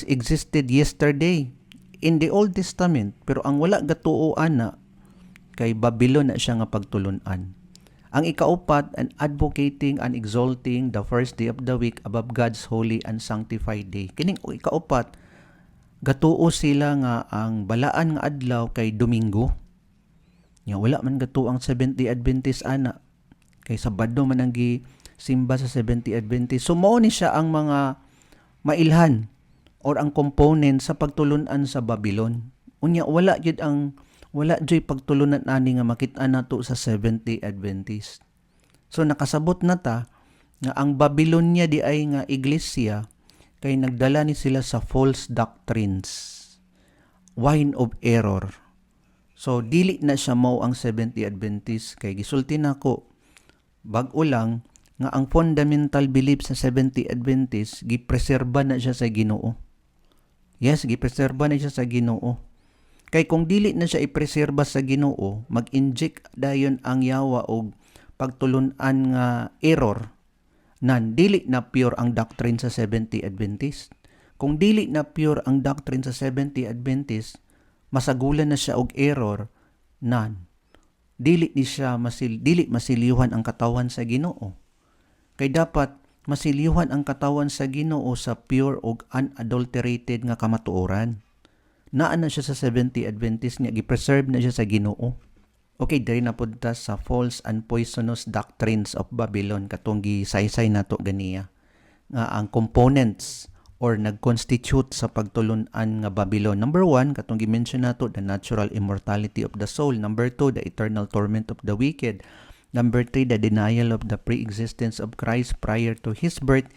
existed yesterday in the Old Testament, pero ang wala gatuuan na kay Babylon na siya nga pagtulunan. Ang ikaupat, and advocating and exalting the first day of the week above God's holy and sanctified day. Kining ikaupat, gatuo sila nga ang balaan nga adlaw kay Domingo. Nga wala man gatuo ang Seventh-day Adventist ana. Kay Sabado man ang simba sa Seventh-day Adventist. So mao ni siya ang mga mailhan or ang component sa pagtulunan sa Babylon. Unya wala joy pagtulunan ani nga makit-an nato sa Seventh-day Adventist. So nakasabot na ta nga ang Babylonia di ay nga iglesia kay nagdala ni sila sa false doctrines, wine of error. So dili na siya mao ang Seventh-day Adventist kay gisulti nako bag-o lang nga ang fundamental belief sa Seventh-day Adventist gipreserba na siya sa Ginoo. Yes, gipreserba na siya sa Ginoo. Kay kung dili na siya ipreserba sa Ginoo, mag-inject dayon ang yawa og pagtulunan nga error nan dili na pure ang doctrine sa Seventh-day Adventist. Kung dili na pure ang doctrine sa Seventh-day Adventist, masagulan na siya og error nan dili masilihuhan ang katawan sa Ginoo. Kay dapat masilihuhan ang katawan sa Ginoo sa pure og unadulterated nga kamatuoran. Naa na siya sa Seventh-day Adventist nga gipreserve na siya sa Ginoo. Okay, diri na pud ta sa false and poisonous doctrines of Babylon katong gisaysay nato ganiya. Nga ang components or nag-constitute sa pagtulunan nga Babylon. Number 1, katong gi-mention nato, the natural immortality of the soul. Number 2, the eternal torment of the wicked. Number 3, the denial of the pre-existence of Christ prior to His birth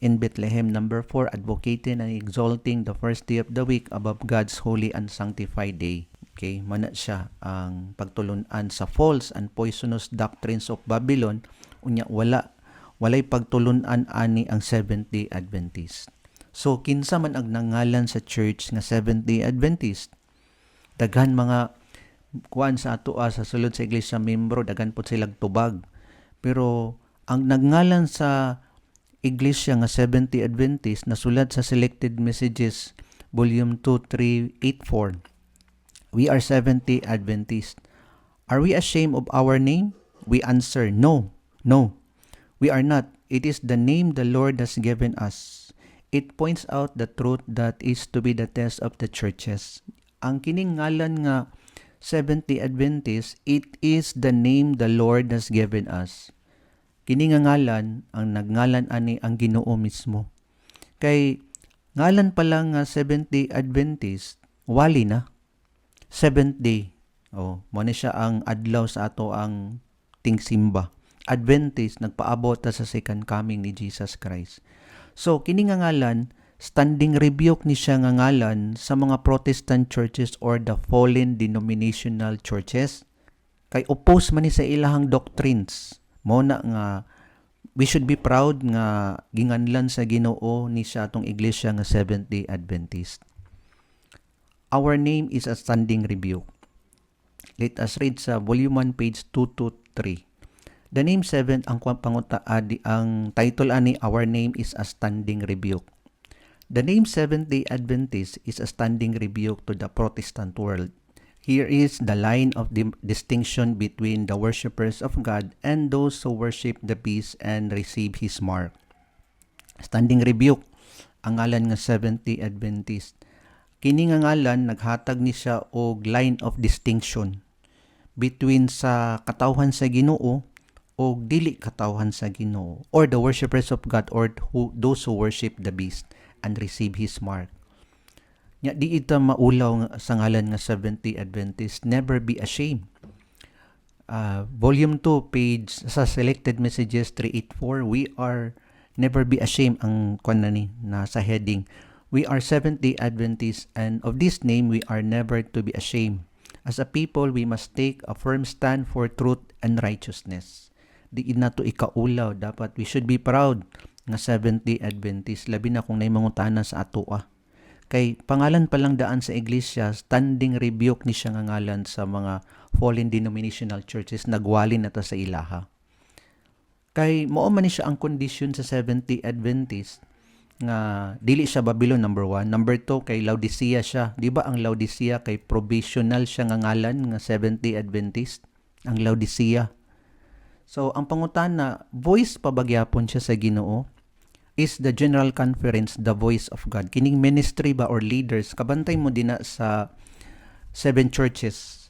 in Bethlehem. Number 4, advocating and exalting the first day of the week above God's holy and sanctified day. Okay, mana siya ang pagtulunan sa false and poisonous doctrines of Babylon. Unya walay pagtulunan ani ang Seventh-day Adventist. So kinsa man ang nangalan sa church nga Seventh-day Adventist, daghan mga kuan sa ato sa sulod sa iglesia membro, daghan po silang tubag. Pero ang nagngalan sa iglesia nga Seventh-day Adventist nasulat sa Selected Messages Volume 2, 384. We are Seventh-day Adventist. Are we ashamed of our name? We answer, no. We are not. It is the name the Lord has given us. It points out the truth that is to be the test of the churches. Ang kining ngalan nga Seventh-day Adventist, it is the name the Lord has given us. Kini nga ngalan, ang nagngalan ani ang Ginoo mismo. Kay Ngalan pa lang nga Seventh-day Adventist, wali na. Seventh day. Oh, mo ni siya ang adlaw sa ato ang tingsimba. Adventist nagpaabot ta sa second coming ni Jesus Christ. So kini nga ngalan standing rebuke ni siya nga ngalan sa mga Protestant churches or the fallen denominational churches. Kay oppose man ni sa ilahang doctrines. Mo na nga we should be proud nga ginganlan sa Ginoo ni siya atong iglesia nga Seventh-day Adventist. Our name is a standing rebuke. Let us read sa volume 1 page 223. The name 7 ang ang title ani Our name is a standing rebuke. The name Seventh-day Adventist is a standing rebuke to the Protestant world. Here is the line of distinction between the worshippers of God and those who worship the beast and receive his mark. Standing rebuke ang ngalan nga Seventh-day Adventist. Kini nga ngalan naghatag ni siya og line of distinction between sa katawhan sa Ginoo o dili katawhan sa Ginoo, or the worshippers of God, or those who worship the beast and receive his mark. Nya di ita maulaw sa ngalan nga Seventh-day Adventist, never be ashamed. Volume 2 page sa selected messages 384, we are never be ashamed ang kanani na sa heading. We are Seventh-day Adventists, and of this name we are never to be ashamed. As a people, we must take a firm stand for truth and righteousness. Di na to ikaulaw. Dapat we should be proud nga Seventh-day Adventist. Labi na kung naimangutana sa atoa. Kay pangalan pa lang daan sa iglesia, standing rebuke ni siya nga ngalan sa mga fallen denominational churches, nagwalin na ta sa ilaha. Kay mao man ni siya ang kondisyon sa Seventh-day Adventist nga dili siya Babylon number 1, number 2 kay Laodicea siya. Di ba ang Laodicea kay provisional siya nga ngalan nga Seventh-day Adventist, ang Laodicea. So ang pangutana, voice pa bagyapon siya sa Ginoo? Is the General Conference the voice of God? Kining ministry ba or leaders kabantay mo din sa 7 churches.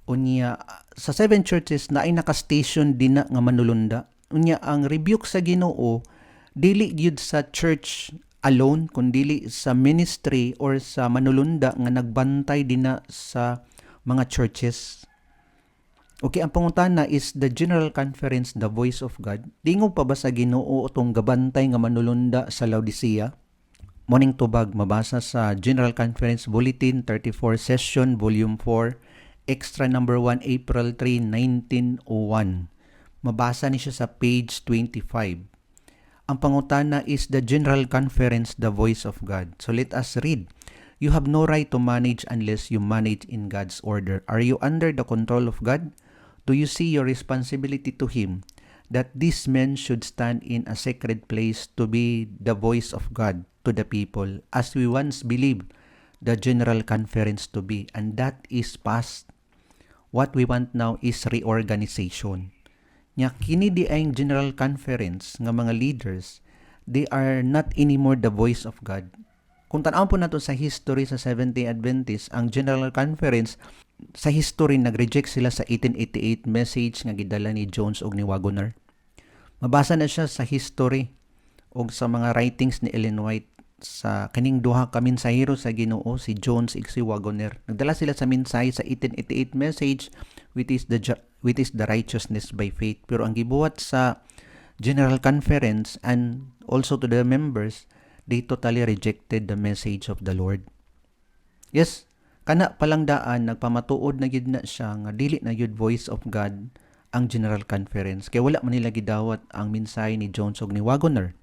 Unya sa 7 churches na ay naka-station din nga manulunda. Unya ang rebuke sa Ginoo dili gyud sa church alone, kundi sa ministry or sa manulunda nga nagbantay din sa mga churches. Okay, ang pangutana, is the General Conference the voice of God? Dingo pa ba sa Ginoo itong gabantay nga manulunda sa Laodicea? Morning tubag, mabasa sa General Conference Bulletin 34 Session Volume 4, Extra number 1, April 3, 1901. Mabasa ni siya sa page 25. Ang pangutana, is the General Conference the voice of God? So let us read. You have no right to manage unless you manage in God's order. Are you under the control of God? Do you see your responsibility to Him, that these men should stand in a sacred place to be the voice of God to the people, as we once believed the General Conference to be, and that is past. What we want now is reorganization. Nya kini di ay General Conference nga mga leaders, they are not anymore the voice of God. Kung tanaw po nato sa history sa Seventh-day Adventist, ang General Conference sa history nag-reject sila sa 1888 message nga gidala ni Jones ug ni Wagoner. Mabasa na siya sa history ug sa mga writings ni Ellen White sa kaning duha ka mensahero sa Ginoo, si Jones ug si Wagoner. Nagdala sila sa mensahe sa 1888 message, which is the righteousness by faith. Pero ang gibuhat sa General Conference and also to the members, they totally rejected the message of the Lord. Yes, kana palang daan nagpamatuod na gid na siya nga dili na yun voice of God ang General Conference. Kaya wala man nila gidawat ang mensahe ni Jones ug ni Wagoner.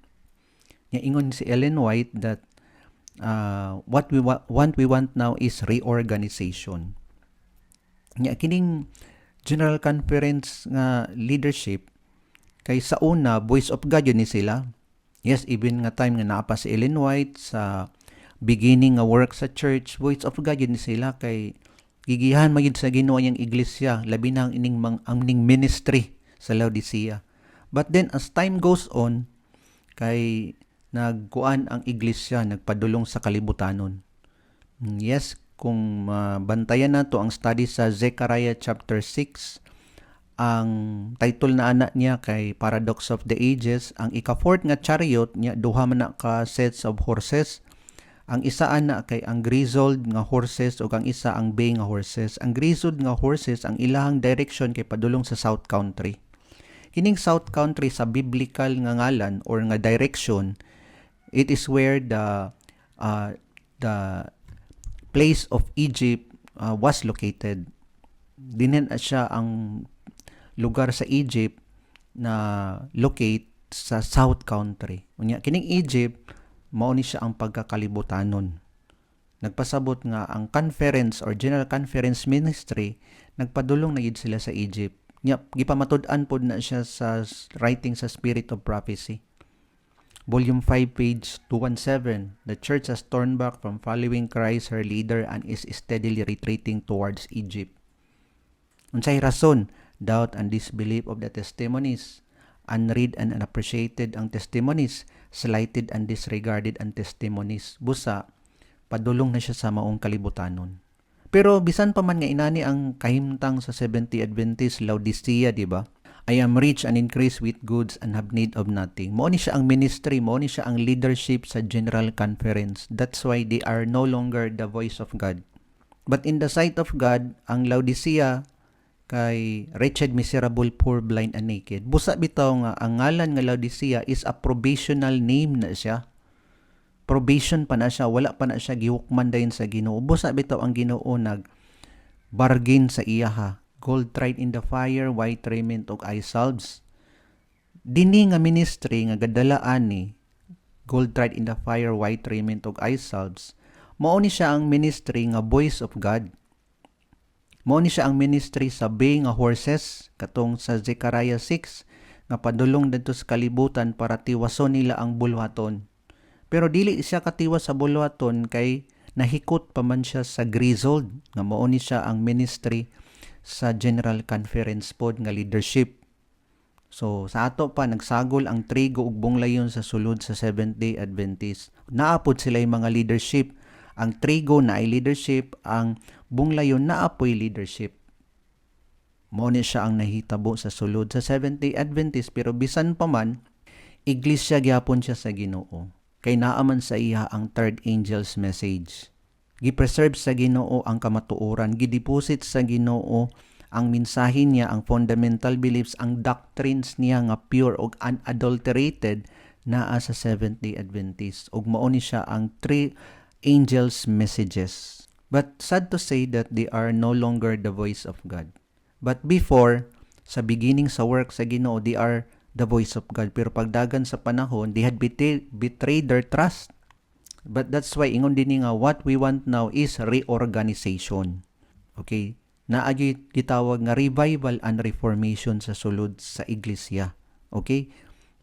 Nya ingon si Ellen White that what we want now is reorganization. Nya kining General Conference nga leadership kay sa una voice of God yun ni sila. Yes, even nga time nga naapa si Ellen White sa beginning nga work sa church, voice of God yun ni sila kay gigihan magid sa Ginoo yang iglesia, labi na ang ining ministry sa Laodicea. But then as time goes on, kay nagkuan ang iglesia, nagpadulong sa kalibutanon. Yes, kung bantayan nato ang study sa Zechariah chapter 6, ang title na anak niya kay Paradox of the Ages, ang ika-fourth nga chariot niya duha man na ka sets of horses, Ang isa ana kay ang grizzled nga horses ug ang isa ang bay nga horses. Ang grizzled nga horses ang ilahang direction kay padulong sa South Country. Kining South Country sa biblical nga ngalan or nga direction, it is where the place of Egypt was located. Dinhen siya ang lugar sa Egypt na locate sa South Country. Unya kining Egypt mao ni siya ang pagkakalibutanon. Nagpasabot nga ang conference or General Conference Ministry nagpadulong na yun sila sa Egypt. Nya gipamatud-an pod na siya sa writing sa Spirit of Prophecy. Volume 5, page 217. The church has turned back from following Christ, her leader, and is steadily retreating towards Egypt. Unsay rason? Doubt and disbelief of the testimonies. Unread and unappreciated ang testimonies. Slighted and disregarded ang testimonies. Busa, padulong na siya sa maong kalibutanon. Pero bisan pa man nga inani ang kahimtang sa Seventh-day Adventist Laodicea, di ba? I am rich and increase with goods and have need of nothing. Mao ni siya ang ministry, mao ni siya ang leadership sa General Conference. That's why they are no longer the voice of God. But in the sight of God, ang Laodicea kay wretched, miserable, poor, blind, and naked. Busa bitaw nga ang ngalan nga Laodicea is a probational name na siya. Probation pa na siya, wala pa na siya gihukman dayon sa Ginoo. Busa bitaw ang Ginoo nag bargain sa iya ha. Gold tried in the fire, white raiment og eye salves. Dini nga ministry nga gadalaan ni gold tried in the fire, white raiment og eye salves. Mao ni siya ang ministry nga voice of God. Mao ni siya ang ministry sa bay nga horses katong sa Zechariah 6 nga padulong didto sa kalibutan para tiwason nila ang bulwaton. Pero dili siya katiwas sa bulwaton kay nahikot pa man siya sa grizzled nga mao ni siya ang ministry sa General Conference pod nga leadership. So sa ato pa nagsagol ang trigo ug bunglayon sa sulod sa Seventh-day Adventist. Naapod sila yung mga leadership. Ang trigo na ay leadership, ang bunglayon na apoy leadership. Mao ni siya ang nahitabo sa sulod sa Seventh-day Adventist, pero bisan pa man iglesia gyapon siya sa Ginoo. Kay naaman sa iya ang third angel's message. Gipreserve sa Ginoo ang kamatuoran, gideposit sa Ginoo ang mensahe niya, ang fundamental beliefs, ang doctrines niya nga pure ug unadulterated naa sa Seventh-day Adventist. Ug mao ni siya ang three angels' messages. But sad to say that they are no longer the voice of God. But before, sa beginning sa work sa Ginoo, they are the voice of God. Pero pagdagan sa panahon, they had betrayed their trust. But that's why ingon din nga what we want now is reorganization. Okay? Naagi gitawag nga revival and reformation sa sulod sa iglesia. Okay?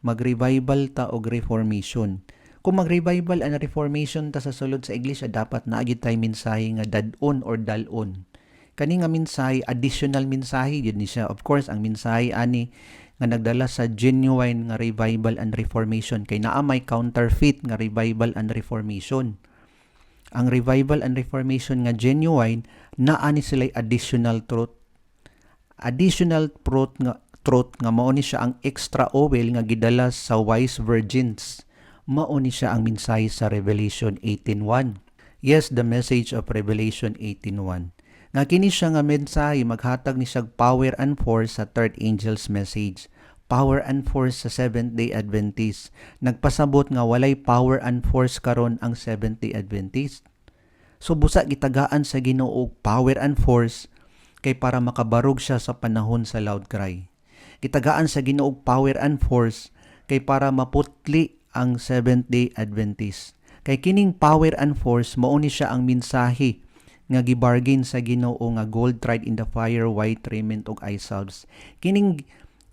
Mag-revival ta og reformation. Kung mag-revival and reformation ta sa sulod sa iglesia, dapat naagi tay mensahe nga dadon or dalon. Kani nga mensahe, additional mensahe yun ni siya. Of course, ang mensahe ani nga nagdala sa genuine nga revival and reformation kay naa may counterfeit nga revival and reformation. Ang revival and reformation nga genuine, naa ni sila'y additional truth. Additional truth nga mao ni siya ang extra oil nga gidala sa wise virgins. Mao ni siya ang mensahe sa Revelation 18:1. Yes, the message of Revelation 18:1. Nga kini siya nga mensahe maghatag ni siya power and force sa third angel's message. Power and force sa Seventh-day Adventist. Nagpasabot nga walay power and force karon ang Seventh-day Adventist. So busa gitagaan sa Ginoo power and force kay para makabarog siya sa panahon sa loud cry. Gitagaan sa Ginoo power and force kay para maputli ang Seventh-day Adventist. Kay kining power and force mao ni siya ang mensahe nga gibargain sa Ginoo nga gold tried in the fire, white raiment ug eye salves. Kining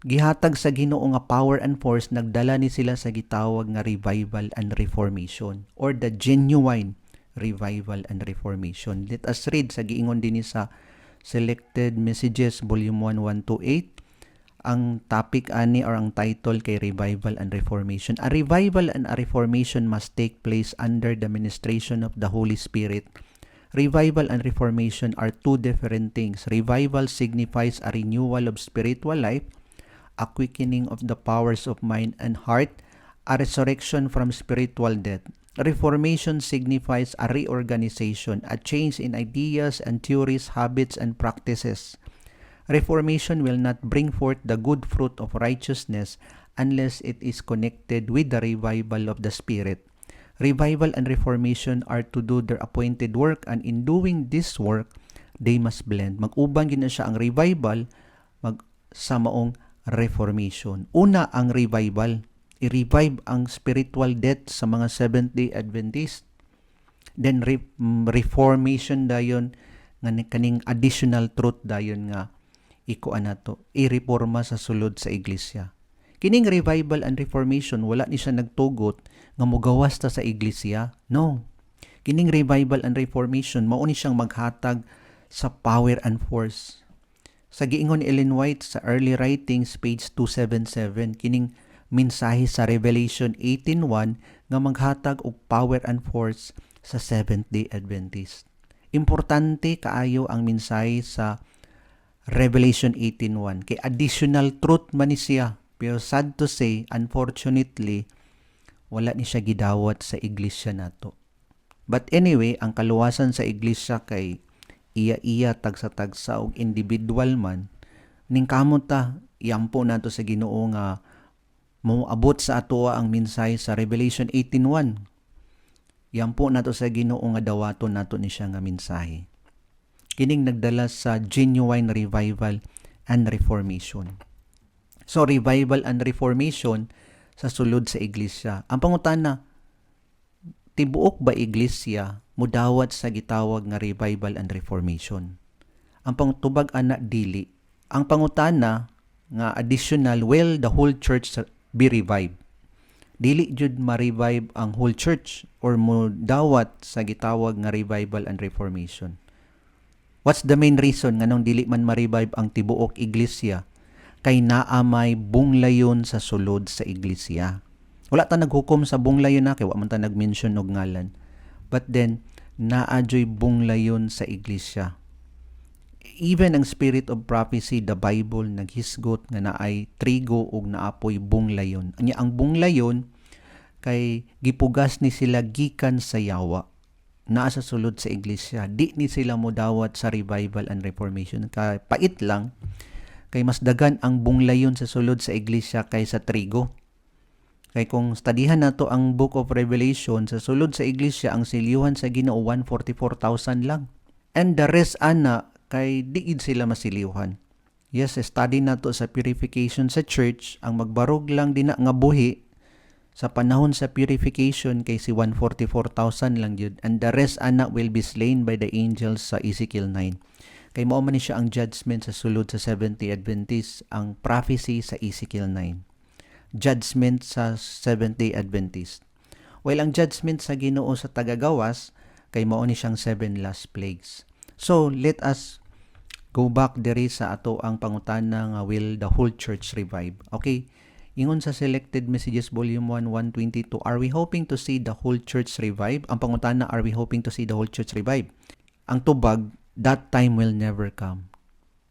gihatag sa Ginoo nga power and force nagdala ni sila sa gitawag nga revival and reformation or the genuine revival and reformation. Let us read sa giingon dinhi sa Selected Messages volume 1, 128. Ang topic ani or ang title kay Revival and Reformation. A revival and a reformation must take place under the ministration of the Holy Spirit. Revival and reformation are two different things. Revival signifies a renewal of spiritual life, a quickening of the powers of mind and heart, a resurrection from spiritual death. Reformation signifies a reorganization, a change in ideas and theories, habits and practices. Reformation will not bring forth the good fruit of righteousness unless it is connected with the revival of the Spirit. Revival and reformation are to do their appointed work, and in doing this work, they must blend. Mag-ubang gina siya ang revival sa maong reformation. Una, ang revival. I-revive ang spiritual death sa mga Seventh-day Adventist. Then reformation dayon nga kaning additional truth dayon nga ikuan nato i-reforma sa sulod sa iglesia. Kining revival and reformation wala ni siya nagtugot nga mogawas ta sa iglesia. No. Kining revival and reformation mao ni siyang maghatag sa power and force. Sa giingon ni Ellen White sa Early Writings page 277, kining mensahe sa Revelation 18:1 nga maghatag og power and force sa Seventh-day Adventist. Importante kaayo ang mensahe sa Revelation 18:1 kay additional truth man ni siya. Pero sad to say, unfortunately, wala ni siya gidawat sa iglesia nato. But anyway, ang kaluwasan sa iglesia kay iya-iya tagsa-tagsa og individual man ning kamot ta iampo nato sa Ginoo nga moabot sa atoa ang mensahe sa Revelation 18:1. Iampo nato sa Ginoo nga dawaton nato ni siya nga mensahe. Kining nagdala sa genuine revival and reformation. So revival and reformation sa sulod sa iglesia. Ang pangutana, tibuok ba iglesia mudawat sa gitawag nga revival and reformation? Ang pangtubag ana dili. Ang pangutana nga additional, will the whole church be revived? Dili jud ma-revive ang whole church or mudawat sa gitawag nga revival and reformation. What's the main reason nga nung dili man ma-revive ang tibuok iglesia? Kay naamay bunglayon sa sulod sa iglesia. Wala ta naghukom sa bunglayon na, kay wa man ta nag-mention og ngalan. But then, naadyoy bunglayon sa iglesia. Even ang spirit of prophecy, the Bible, naghisgot nga naay trigo ug naapoy bunglayon. Anya ang bunglayon, kay gipugas ni sila gikan sa yawa. Naa sa sulod sa iglesia. Di ni sila modawat sa revival and reformation. Kay pait lang, kay mas dagan ang bunglayon sa sulod sa iglesia kaysa trigo. Kay kung studihan nato ang Book of Revelation, sa sulod sa iglesia ang silyuhan sa Ginoo 144,000 lang. And the rest ana kay diid sila masiliuhan. Yes, study nato sa purification sa church, ang magbarog lang din nga buhi sa panahon sa purification kay si 144,000 lang jud, and the rest ana will be slain by the angels sa Ezekiel 9. Kay mao man ni siya ang judgment sa sulod sa Seventh-day Adventist, ang prophecy sa Ezekiel 9. Judgment sa Seventh-day Adventist. While ang judgment sa Ginoo sa tagagawas, kay mao ni siyang 7 last plagues. So, let us go back diri sa ato ang pangutana nga will the whole church revive? Okay, ingon sa Selected Messages Volume 1, 122, are we hoping to see the whole church revive? Ang pangutana, are we hoping to see the whole church revive? Ang tubag, that time will never come.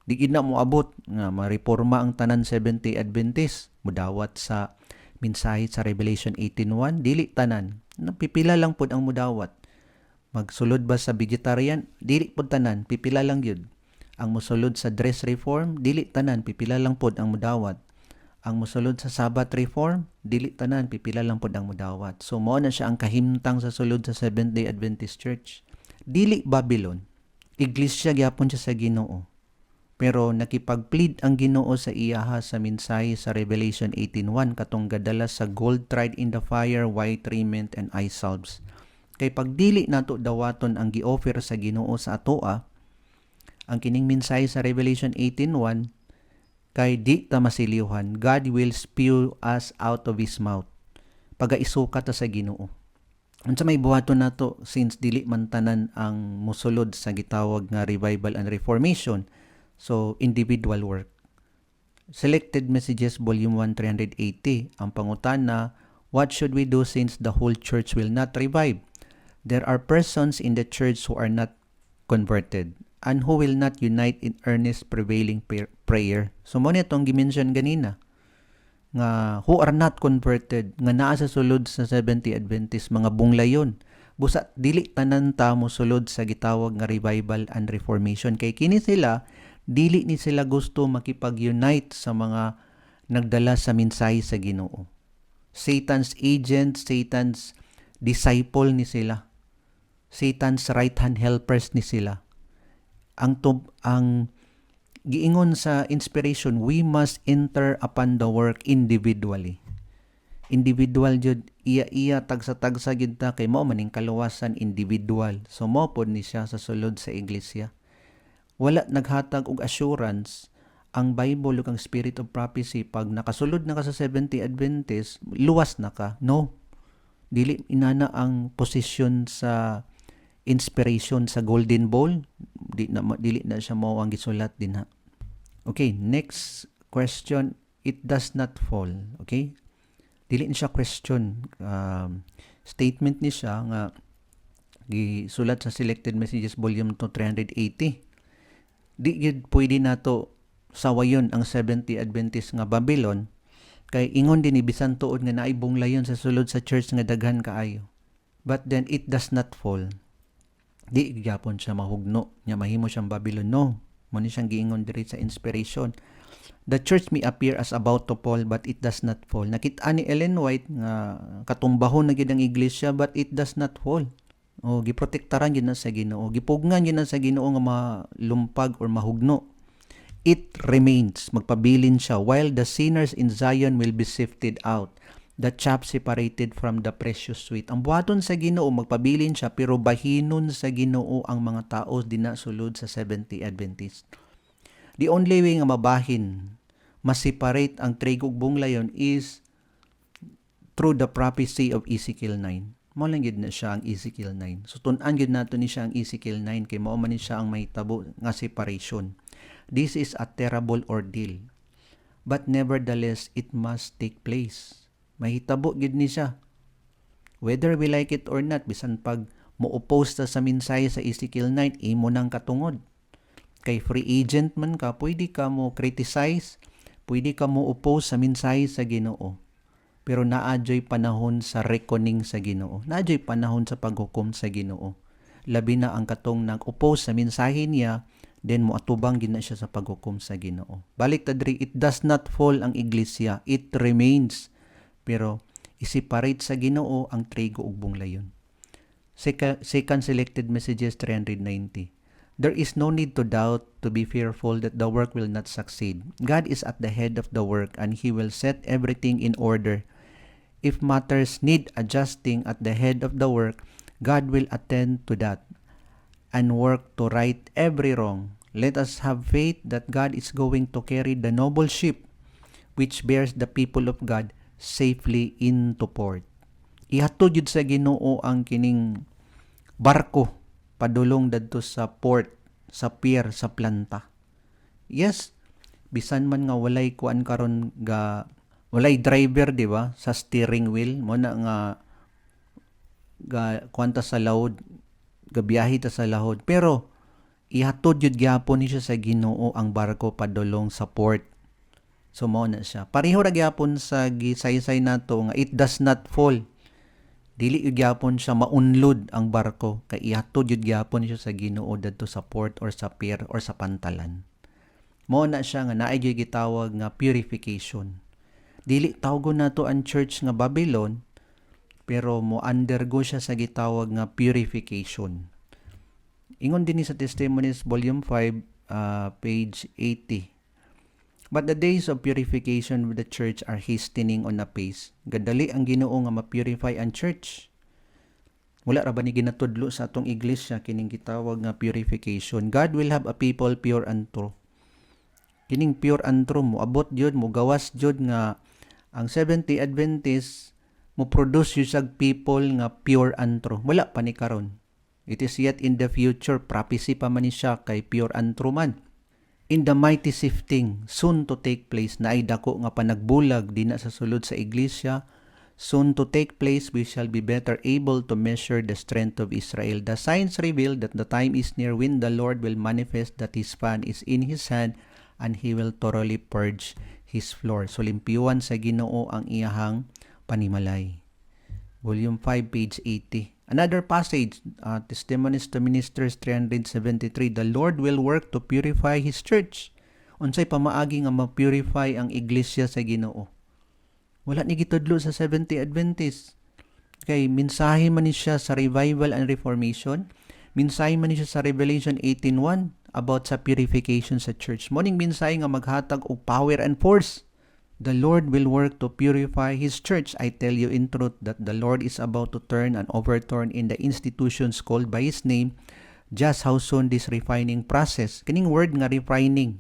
Di gid na mo abot nga mareforma ang tanan Seventh-day Adventist. Mudawat sa mensahe sa Revelation 18:1, dili tanan. Pipila lang pud ang mudawat. Magsulod ba sa vegetarian? Dili pud tanan, pipila lang gyud. Ang mosulod sa dress reform, dili tanan, pipila lang pud ang mudawat. Ang mosulod sa Sabbath reform, dili tanan, pipila lang pud ang mudawat. So mao na siya ang kahimtang sa sulod sa Seventh-day Adventist Church. Dili Babylon. Iglesia gyapon siya sa Ginoo. Pero nakipag-plead ang Ginoo sa iyaha sa mensahe sa Revelation 18:1 katong gadala sa gold tried in the fire, white raiment and eye salves. Kay pagdili nato dawaton ang gi-offer sa Ginoo sa atoa, ang kining mensahe sa Revelation 18:1 kay di ta masiliuhan, God will spew us out of His mouth. Pagaisuka ta sa Ginoo. Unsa may buhaton nato since dili man tanan ang mosulod sa gitawag nga revival and reformation, so individual work. Selected Messages Volume 1, 380, ang pangutana, what should we do since the whole church will not revive? There are persons in the church who are not converted and who will not unite in earnest prevailing prayer. So mo nitong gimension ganina. nga who are not converted nga naa sa sulod sa Seventh Adventist mga bunglayon. Busa dili tanan ta mo sulod sa gitawag nga revival and reformation kay kini sila dili ni sila gusto makipag-unite sa mga nagdala sa mensahe sa Ginoo. Satan's agent, Satan's disciple ni sila. Satan's right-hand helpers ni sila. Ang giingon sa inspiration, we must enter upon the work individually. Individual jud iya tagsa-tagsa gid ta kay mao maning kaluwasan individual. So mao pod ni siya sa sulod sa iglesia. Wala naghatag og assurance ang Bible ug ang Spirit of Prophecy pag nakasulod na ka sa 70 Adventist, luwas na ka. No. Dili inana ang posisyon sa inspiration sa Golden Bowl. Dili na siya mao ang gisulat dinha. Okay, next question. It does not fall. Okay? Dili ni siya question. Statement ni siya nga gisulat sa Selected Messages Volume 2, 380. Di gid pwede nato sawayon ang 70 Adventist nga Babylon kay ingon din ni bisan tuod nga naay bunglayon sa sulod sa church nga daghan kaayo. But then it does not fall. Di gyapon siya mahugno nya mahimo siyang Babylon. No, mo ni siyang giingon diri sa inspiration. The church may appear as about to fall but it does not fall. Nakita ni Ellen White nga katumbahon na gid ang iglesia but it does not fall. O giprotektaran gid na sa Ginoo, gipugnan gid na sa Ginoo nga malumpag or mahugno. It remains, magpabilin siya, while the sinners in Zion will be sifted out, the chaff separated from the precious sweet. Ang buhaton sa Ginoo, magpabilin siya, pero bahinon sa Ginoo ang mga tao dinasulod sa 70 Adventist. The only way nga mabahin, maseparate ang trigo ug bunglayon is through the prophecy of Ezekiel 9. Mao lang gid na siya ang Ezekiel 9. So tun-an gid nato ni siya ang Ezekiel 9 kay mao man ni siya ang mahitabo nga separation. This is a terrible ordeal. But nevertheless, it must take place. Mahitabo gid ni siya. Whether we like it or not, bisan pag mo-oppose ta sa mensahe sa Ezekiel 9, imo nang katungod. Kay free agent man ka, pwede ka mo criticize, pwede ka mo oppose sa mensahe sa Ginoo. Pero naadyoy panahon sa reckoning sa Ginoo. Naadyoy panahon sa paghukom sa Ginoo. Labi na ang katong nag-oppose sa mensahe niya, then moatubang gid na siya sa paghukom sa Ginoo. Balik ta diri, it does not fall ang iglesia, it remains. Pero i-separate sa Ginoo ang trigo ug bunglayon. Second Selected Messages 390. There is no need to doubt, to be fearful that the work will not succeed. God is at the head of the work and He will set everything in order. If matters need adjusting at the head of the work, God will attend to that and work to right every wrong. Let us have faith that God is going to carry the noble ship which bears the people of God safely into port. Ihatod yun sa Ginoo ang kining barko padulong dadto sa port, sa pier, sa planta. Yes, bisan man nga walay kuan karon ga walay driver, di ba, sa steering wheel mo na nga kuanta sa laod, gabiyahe ta sa lahod. Pero ihatod yun gyapon ni siya sa Ginoo ang barko padulong sa port. So mao na siya. Pareho ra gyapon sa gisaysay nato nga it does not fall. Dili gyapon siya maunlod ang barko kay ihatod yun gyapon siya sa Ginoo dadto sa port or sa pier or sa pantalan. Mao na siya nga naay gyud gitawag nga purification. Dili tawgon nato ang church nga Babylon, pero mo undergo siya sa gitawag nga purification. Ingon din sa Testimonies Volume 5, page 80. But the days of purification with the church are hastening on apace. Gadali ang Ginoo nga ma-purify ang church. Wala ra ba ni ginatudlo sa atong iglesia kining gitawag nga purification? God will have a people pure and true. Kining pure and true mo abot jud, mo gawas jud nga ang 70 Adventists mo produce yun people nga pure and true. Wala pa ni karon. It is yet in the future. Prophecy pa man ni siya kay pure and true man. In the mighty sifting, soon to take place, na ay dako nga panagbulag di na sa sulod sa iglesia, soon to take place, we shall be better able to measure the strength of Israel. The signs reveal that the time is near when the Lord will manifest that His fan is in His hand and He will thoroughly purge his floor. So limpyuhan sa Ginoo ang iyahang panimalay. Volume 5, page 80. Another passage, Testimonies to Ministers 373, the Lord will work to purify His church. Unsay pamaagi nga ma-purify ang iglesia sa Ginoo. Wala ni gitudlo sa Seventh-day Adventist. Kay minsahe man ni siya sa revival and reformation. Minsahe man ni siya sa Revelation 18:1 about sa purification sa church. Morning minsahe nga maghatag og power and force. The Lord will work to purify His church. I tell you in truth that the Lord is about to turn and overturn in the institutions called by His name. Just how soon this refining process, kining word nga refining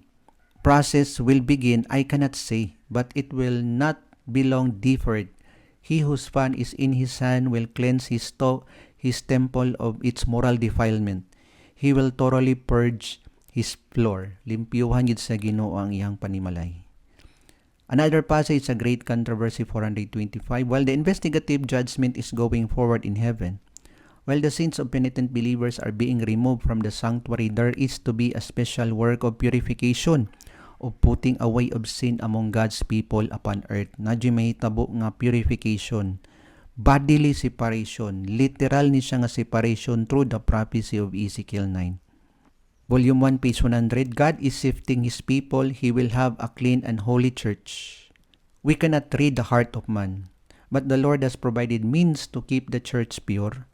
process will begin, I cannot say, but it will not be long deferred. He whose fan is in his hand will cleanse his temple of its moral defilement. He will thoroughly purge his floor. Limpyuhan gid sa Ginoo ang iyang panimalay. Another passage, a great controversy 425, while the investigative judgment is going forward in heaven, while the sins of penitent believers are being removed from the sanctuary, there is to be a special work of purification, of putting away of sin among God's people upon earth. Nadyo may tabo nga purification, bodily separation, literal ni siya nga separation through the prophecy of Ezekiel 9. Volume 1, page 100, God is sifting His people. He will have a clean and holy church. We cannot read the heart of man, but the Lord has provided means to keep the church pure.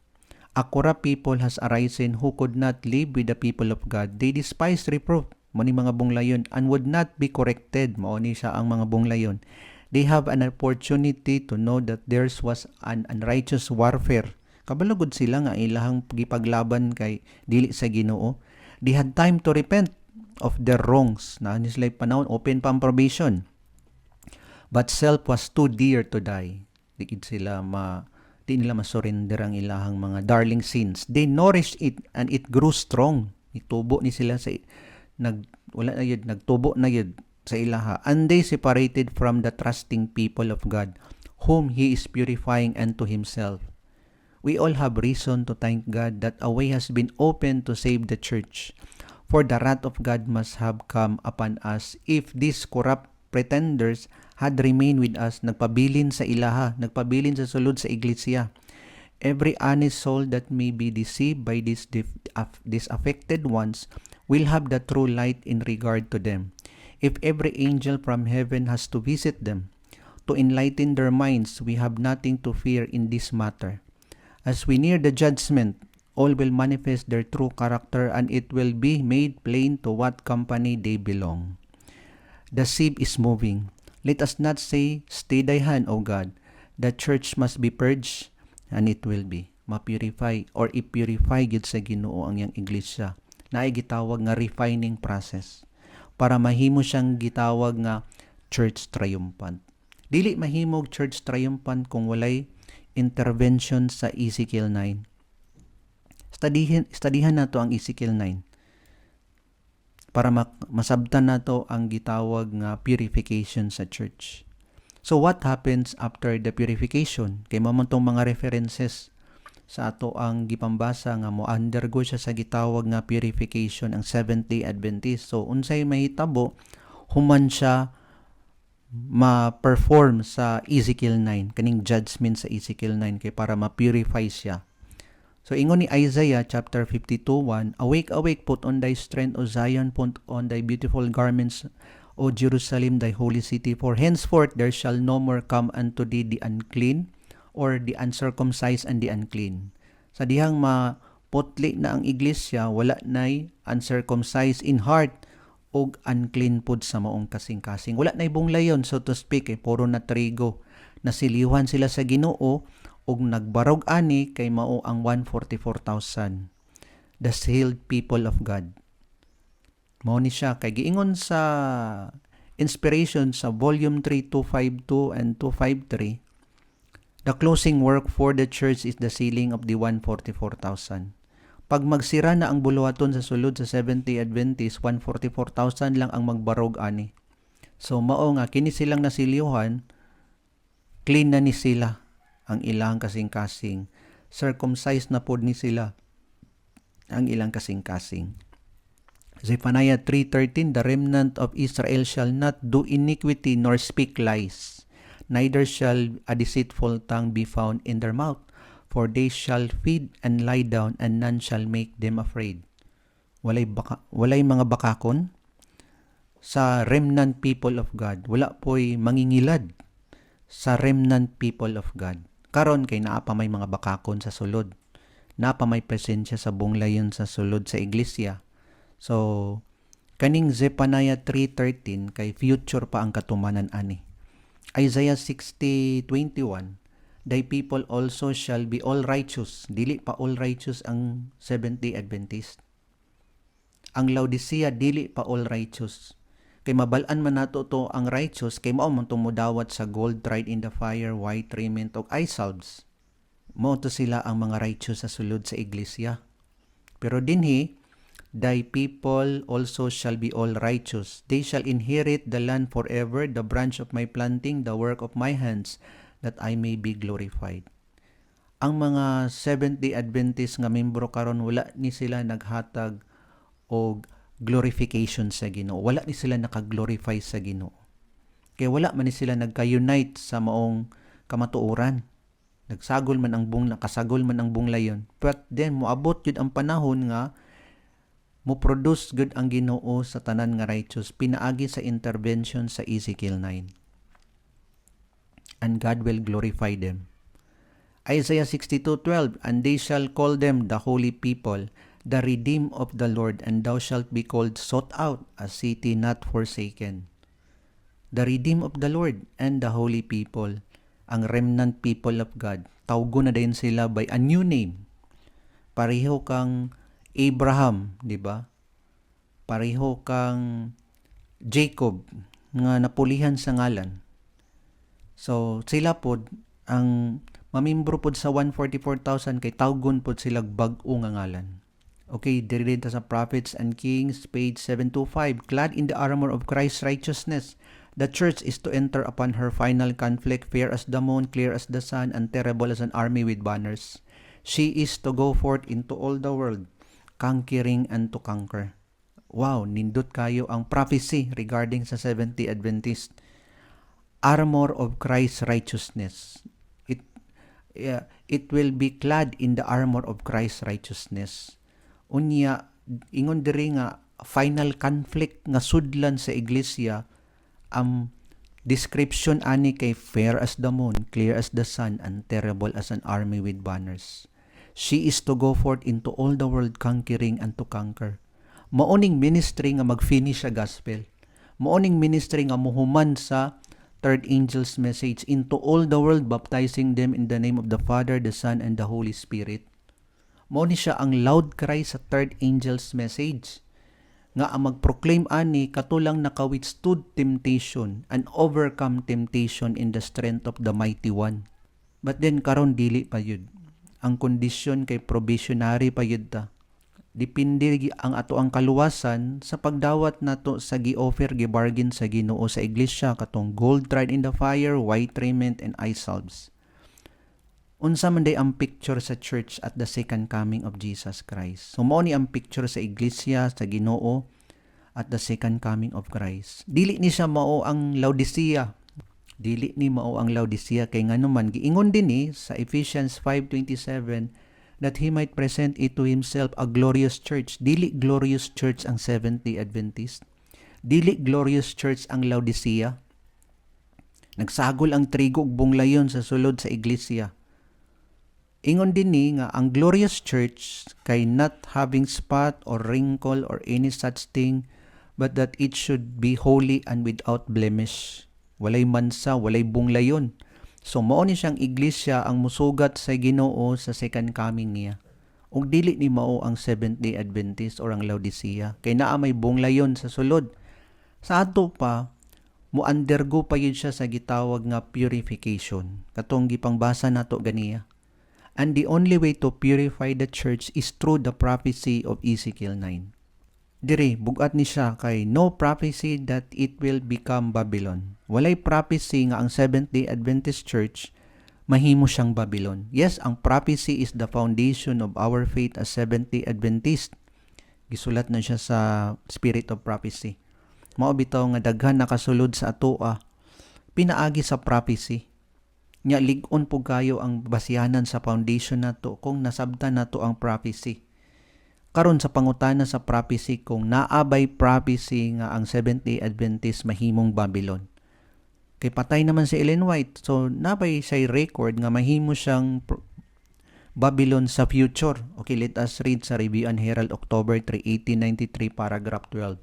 A corrupt people has arisen who could not live with the people of God. They despise reproof, mani mga bunglayon, and would not be corrected, mao ni siya ang mga bunglayon. They have an opportunity to know that theirs was an unrighteous warfare. Kabalugod sila nga ilahang gipaglaban kay dili sa Ginoo. They had time to repent of their wrongs. Na sila panahon, open pa ang probation. But self was too dear to die. Di nila masurrender ang ilahang mga darling sins. They nourished it and it grew strong. Itubo ni sila sa nagtubo na yun sa ilaha. And they separated from the trusting people of God, whom He is purifying unto Himself. We all have reason to thank God that a way has been opened to save the church. For the wrath of God must have come upon us if these corrupt pretenders had remained with us. Nagpabilin sa ilaha, nagpabilin sa sulod sa iglesia. Every honest soul that may be deceived by these affected ones will have the true light in regard to them. If every angel from heaven has to visit them, to enlighten their minds, we have nothing to fear in this matter. As we near the judgment, all will manifest their true character, and it will be made plain to what company they belong. The sieve is moving. Let us not say, stay thy hand, O God. The church must be purged, and it will be. Ma-purify or i-purify gid sa Ginoo ang iyang iglesia. Naay gitawag nga refining process para mahimo siyang gitawag nga church triumphant. Dili mahimog church triumphant kung walay intervention sa Ezekiel 9. Studihan nato ang Ezekiel 9 para masabtan nato ang gitawag nga purification sa church. So what happens after the purification? Kay mo tong mga references sa ato ang gipambasa nga mo undergo siya sa gitawag nga purification ang Seventh-day Adventist. So unsay mahitabo human siya ma-perform sa Ezekiel 9, kaning judgment sa Ezekiel 9 kay para ma-purify siya. So ingon ni Isaiah chapter 52:1, Awake, awake, put on thy strength, O Zion, put on thy beautiful garments, O Jerusalem, thy holy city, for henceforth there shall no more come unto thee the unclean, or the uncircumcised and the unclean. Sa dihang maputli na ang iglesia, wala na'y uncircumcised in heart, og unclean pod sa maong kasing-kasing. Wala na ibong layon, so to speak, puro na trigo. Nasiliwan sila sa Ginoo og nagbarog ani kay mao ang 144,000. The sealed people of God. Mao ni siya kay giingon sa inspiration sa volume 3, 252 and 253. The closing work for the church is the sealing of the 144,000. Pag magsira na ang buluhaton sa sulod sa Seventh-day Adventist, 144,000 lang ang magbarog ani. So mao nga kini silang nasiliuhan, clean na ni sila ang ilang kasing-kasing. Circumcised na pod ni sila ang ilang kasing-kasing. Zephaniah 3:13, the remnant of Israel shall not do iniquity nor speak lies, neither shall a deceitful tongue be found in their mouth, for they shall feed and lie down, and none shall make them afraid. Walay mga bakakon sa remnant people of God. Wala po'y mangingilad sa remnant people of God. Karon kay naa pa may mga bakakon sa sulod. Naa pa may presensya sa bunglayon sa sulod sa iglesia. So, kaning Zephaniah 3:13 kay future pa ang katumanan ani. Isaiah 60:21, thy people also shall be all righteous. Dili pa all righteous ang Seventh-day Adventist. Ang Laodicea dili pa all righteous. Kay mabalaan man nato to ang righteous kay mao man tumudawat sa gold tried in the fire, white raiment og eye salves. Mao to sila ang mga righteous sa sulod sa iglesia. Pero dinhi, thy people also shall be all righteous. They shall inherit the land forever, the branch of my planting, the work of my hands, that I may be glorified. Ang mga Seventh-day Adventist nga membro karon wala ni sila naghatag og glorification sa Ginoo. Wala ni sila nakaglorify sa Ginoo. Kaya wala man ni sila nagka-unite sa maong kamatuoran. Nakasagol man ang bunglayon. But then moabot jud ang panahon nga mo produce good ang Ginoo sa tanan nga righteous pinaagi sa intervention sa Ezekiel 9. And God will glorify them. Isaiah 62:12, and they shall call them the holy people, the redeemed of the Lord, and thou shalt be called sought out, a city not forsaken. The redeemed of the Lord and the holy people, ang remnant people of God, tawgo na din sila by a new name. Pareho kang Abraham, di ba? Pareho kang Jacob nga napulihan sa ngalan. So sila pod ang mamimbro pod sa 144,000 kay tawgon pod sila bag-o nga ngalan. Okay, diri ta sa Prophets and Kings, page 725. Clad in the armor of Christ's righteousness, the church is to enter upon her final conflict, fair as the moon, clear as the sun, and terrible as an army with banners. She is to go forth into all the world, conquering and to conquer. Wow, nindot kayo ang prophecy regarding sa Seventh-day Adventist. Armor of Christ's righteousness. It will be clad in the armor of Christ's righteousness. Unya, ingon diri nga final conflict nga sudlan sa iglesia, ang description ani kay fair as the moon, clear as the sun, and terrible as an army with banners. She is to go forth into all the world, conquering and to conquer. Maoning ministry nga mag-finish sa gospel. Maoning ministry nga muhuman sa third angel's message into all the world, baptizing them in the name of the Father, the Son, and the Holy Spirit. Mao ni siya ang loud cry sa third angel's message nga ang mag-proclaim ani katulang naka-withstood temptation and overcome temptation in the strength of the mighty one. But then karon dili pa yun. Ang kondisyon kay probationary pa yun ta. Dipindi ang ato ang kaluwasan sa pagdawat nato sa gi-offer, gi-bargain sa Ginoo sa iglesia katong gold tried in the fire, white raiment, and eye salves. Unsa man day ang picture sa church at the second coming of Jesus Christ. So mao ni ang picture sa iglesia sa Ginoo at the second coming of Christ. Dili ni siya mao ang Laodicea. Dili ni mao ang Laodicea kay nganuman giingon din ni sa Ephesians 5:27 that he might present it to himself a glorious church. Dili glorious church ang Seventh-day Adventist. Dili glorious church ang Laodicea. Nagsagol ang trigo ug bunglayon sa sulod sa iglesia. Ingon din ni nga ang glorious church kay not having spot or wrinkle or any such thing, but that it should be holy and without blemish. Walay mansa, walay bunglayon. So mao ni siyang iglesia ang musugat sa Ginoo sa second coming niya. Ug dili ni mao ang Seventh-day Adventist or ang Laodicea kay naa may bunglayon sa sulod. Sa ato pa mo-undergo pa yun siya sa gitawag nga purification. Katong gipangbasa nato ganiya. And the only way to purify the church is through the prophecy of Ezekiel 9. Dire, bugat ni siya kay no prophecy that it will become Babylon. Walay prophecy nga ang Seventh-day Adventist Church mahimo siyang Babylon. Yes, ang prophecy is the foundation of our faith as Seventh-day Adventist. Gisulat na siya sa Spirit of Prophecy. Mao bitaw nga daghan nakasulod sa atoa pinaagi sa prophecy. Nya lig-on po kayo ang basihanan sa foundation nato kung nasabtan nato ang prophecy. Karon sa pangutana sa prophecy kung naabay prophecy nga ang Seventh-day Adventist mahimong Babylon. Kay patay naman si Ellen White, so nabay siya record nga mahimo siyang Babylon sa future. Okay, let us read sa Review and Herald, October 3, 1893, paragraph 12.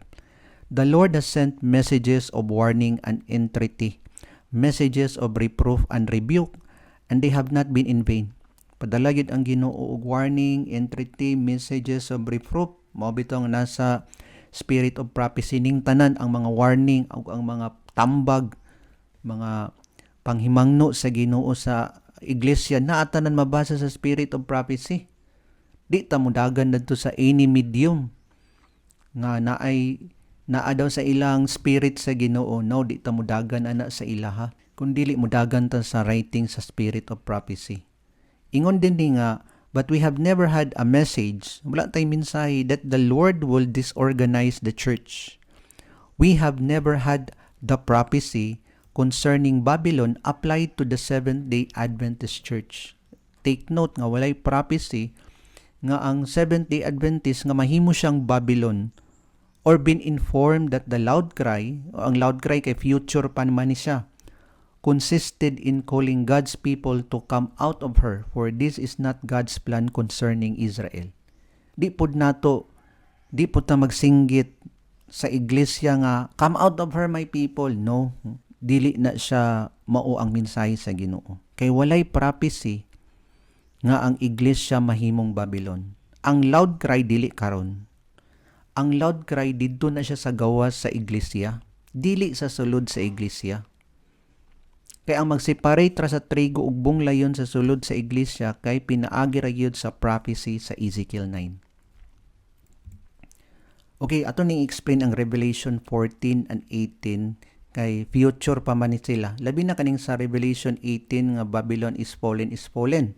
The Lord has sent messages of warning and entreaty, messages of reproof and rebuke, and they have not been in vain. Padala gyud ang Ginoo og warning, entreaty, messages of reproof. Mao bitong nasa Spirit of Prophecy ning tanan ang mga warning ug ang mga tambag, mga panghimangno sa Ginoo sa iglesia na tanan mabasa sa Spirit of Prophecy. Di ta modagan dadto sa any medium nga naa daw sa ilang spirit sa Ginoo. No, di ta modagan ana sa ilaha. Kun dili modagan ta sa writing sa Spirit of Prophecy. Ingon din ni nga, but we have never had a message, wala tayong mensahe that the Lord will disorganize the church. We have never had the prophecy concerning Babylon applied to the Seventh-day Adventist Church. Take note nga walay prophecy nga ang Seventh-day Adventist nga mahimo siyang Babylon or been informed that the loud cry, o ang loud cry kay future pa naman ni siya, consisted in calling God's people to come out of her, for this is not God's plan concerning Israel. Di pod ta magsinggit sa iglesia nga, come out of her my people. No, dili na siya mao ang mensahe sa Ginoo. Kay walay prophecy nga ang iglesia mahimong Babylon. Ang loud cry dili karon. Ang loud cry didto na siya sa gawas sa iglesia, dili sa sulod sa iglesia. Kaya ang mag-separate ra sa trigo ug bunglayon sa sulod sa iglesia kay pinaagi ra gyud sa prophecy sa Ezekiel 9. Okay, ato ning explain ang Revelation 14 and 18 kay future pa man sila. Labi na kaning sa Revelation 18 nga Babylon is fallen is fallen.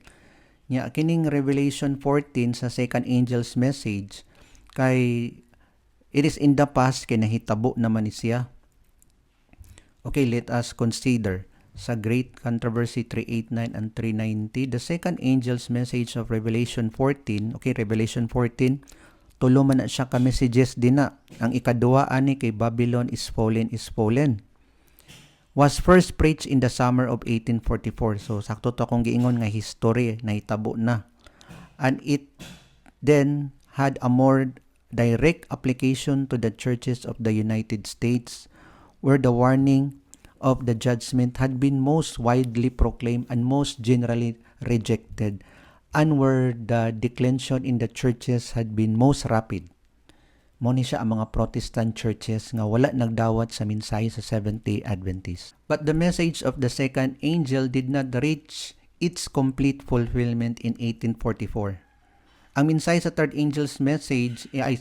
Nya kining Revelation 14 sa second angel's message kay it is in the past kay nahitabo naman ni siya. Okay, let us consider sa Great Controversy 389 and 390 the second angel's message of Revelation 14. Okay, Revelation 14 tulo man na siya ka messages din na. Ang ikaduha ani kay Babylon is fallen was first preached in the summer of 1844. So sakto to akong giingon nga history nahitabo na. And it then had a more direct application to the churches of the United States where the warning of the judgment had been most widely proclaimed and most generally rejected, and where the declension in the churches had been most rapid. Mo ni siya ang mga Protestant churches nga wala nagdawat sa mensahe sa Seventh-day Adventist. But the message of the second angel did not reach its complete fulfillment in 1844. Ang mensahe sa third angel's message ay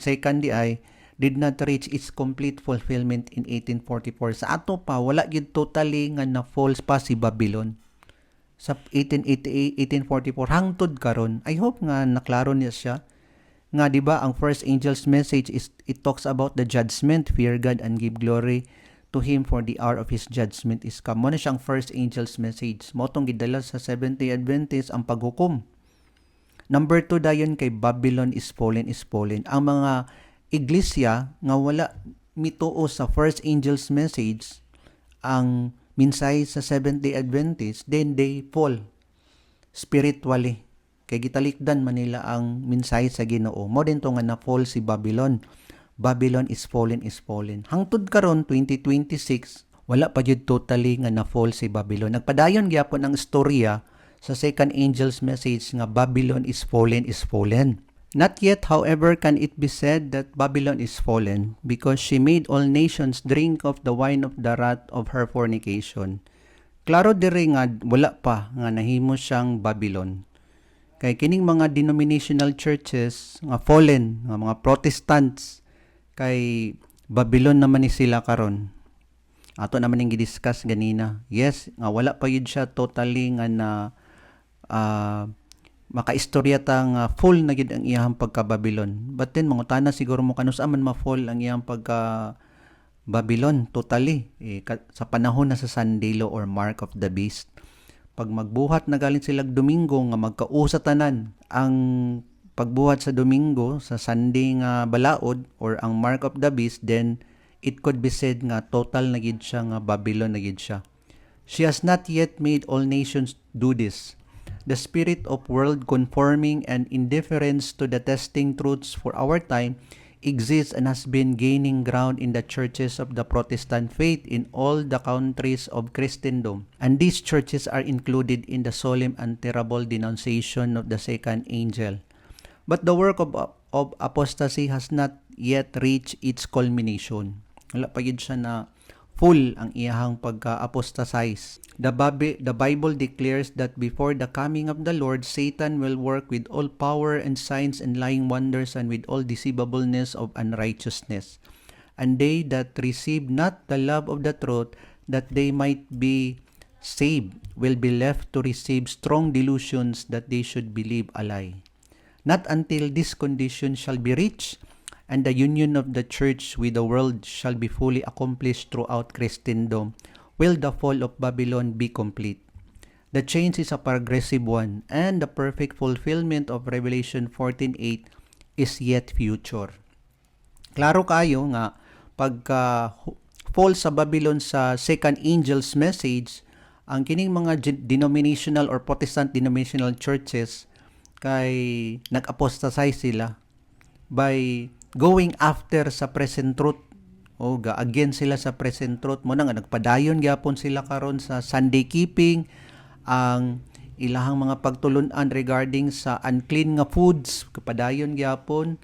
did not reach its complete fulfillment in 1844. Sa ato pa, wala gid totally nga na-false pa si Babylon. Sa 1844, hangtod karon. I hope nga naklaro niya siya. Nga, di ba, ang first angel's message is, it talks about the judgment, fear God and give glory to Him for the hour of His judgment is come. Mo na siyang first angel's message. Motong gidala sa Seventh-day Adventist ang paghukom. Number 2 dayon kay Babylon is fallen. Ang mga iglesia nga wala mituo sa first angel's message ang mensahe sa Seventh-day Adventist, then they fall spiritually. Kay gitalikdan man nila ang mensahe sa Ginoo. Mo din to nga na-fall si Babylon. Babylon is fallen. Hangtod karon 2026, wala pa jud totally nga na-fall si Babylon. Nagpadayon gyapon ang istorya sa second angel's message nga Babylon is fallen. Not yet, however, can it be said that Babylon is fallen, because she made all nations drink of the wine of the wrath of her fornication. Klaro diri nga wala pa nga nahimo siyang Babylon. Kay kining mga denominational churches nga fallen, nga mga Protestants, kay Babylon naman ni sila karon. Ato naman ning gidiscuss ganina. Yes, nga wala pa yun siya totally nga na makaistorya ta nga full na gid ang iyang pagka-Babylon. But then mangutana siguro mo kanus aman ma-full ang iyang pagka Babylon totally sa panahon na sa Sandilo or Mark of the Beast. Pag magbuhat na galing silang Domingo nga magkausa tanan ang pagbuhat sa Domingo sa Sunday nga balaod or ang Mark of the Beast, then it could be said nga total na gid siya nga Babylon na gid siya. She has not yet made all nations do this. The spirit of world conforming and indifference to the testing truths for our time exists and has been gaining ground in the churches of the Protestant faith in all the countries of Christendom. And these churches are included in the solemn and terrible denunciation of the second angel. But the work of apostasy has not yet reached its culmination. Wala pa gid siya na full ang iyahang pagka-apostasize. The Bible declares that before the coming of the Lord, Satan will work with all power and signs and lying wonders and with all deceivableness of unrighteousness. And they that receive not the love of the truth, that they might be saved, will be left to receive strong delusions that they should believe a lie. Not until this condition shall be reached, and the union of the church with the world shall be fully accomplished throughout Christendom, will the fall of Babylon be complete. The change is a progressive one, and the perfect fulfillment of Revelation 14:8 is yet future. Klaro kayo nga pagka fall sa Babylon sa second angel's message, ang kining mga denominational or Protestant denominational churches kay nag-apostatize sila by going after sa present truth o again sila sa present truth mo na nga nagpadayon gyapon sila karon sa Sunday keeping, ang ilahang mga pagtulunan regarding sa unclean nga foods kapadayon gyapon,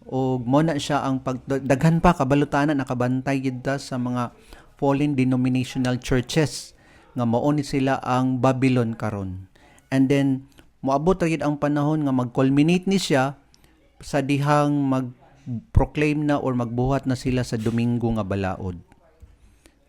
o mo na siya ang pagdaghan pa kabalutanan nakabantay gid sa mga fallen denominational churches nga mao ni sila ang Babylon karon. And then moabot ra gid ang panahon nga mag-culminate ni siya sa dihang mag-proclaim na or magbuhat na sila sa Domingo nga balaod.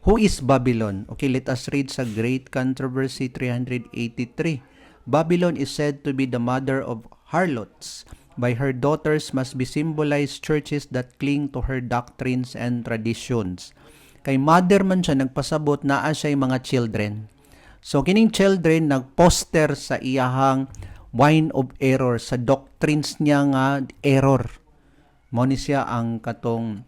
Who is Babylon? Okay, let us read sa Great Controversy 383. Babylon is said to be the mother of harlots. By her daughters must be symbolized churches that cling to her doctrines and traditions. Kay mother man siya nagpasabot naa siya mga children. So kining children nagposter sa iyahang wine of error, sa doctrines niya nga error. Mao ni siya ang katong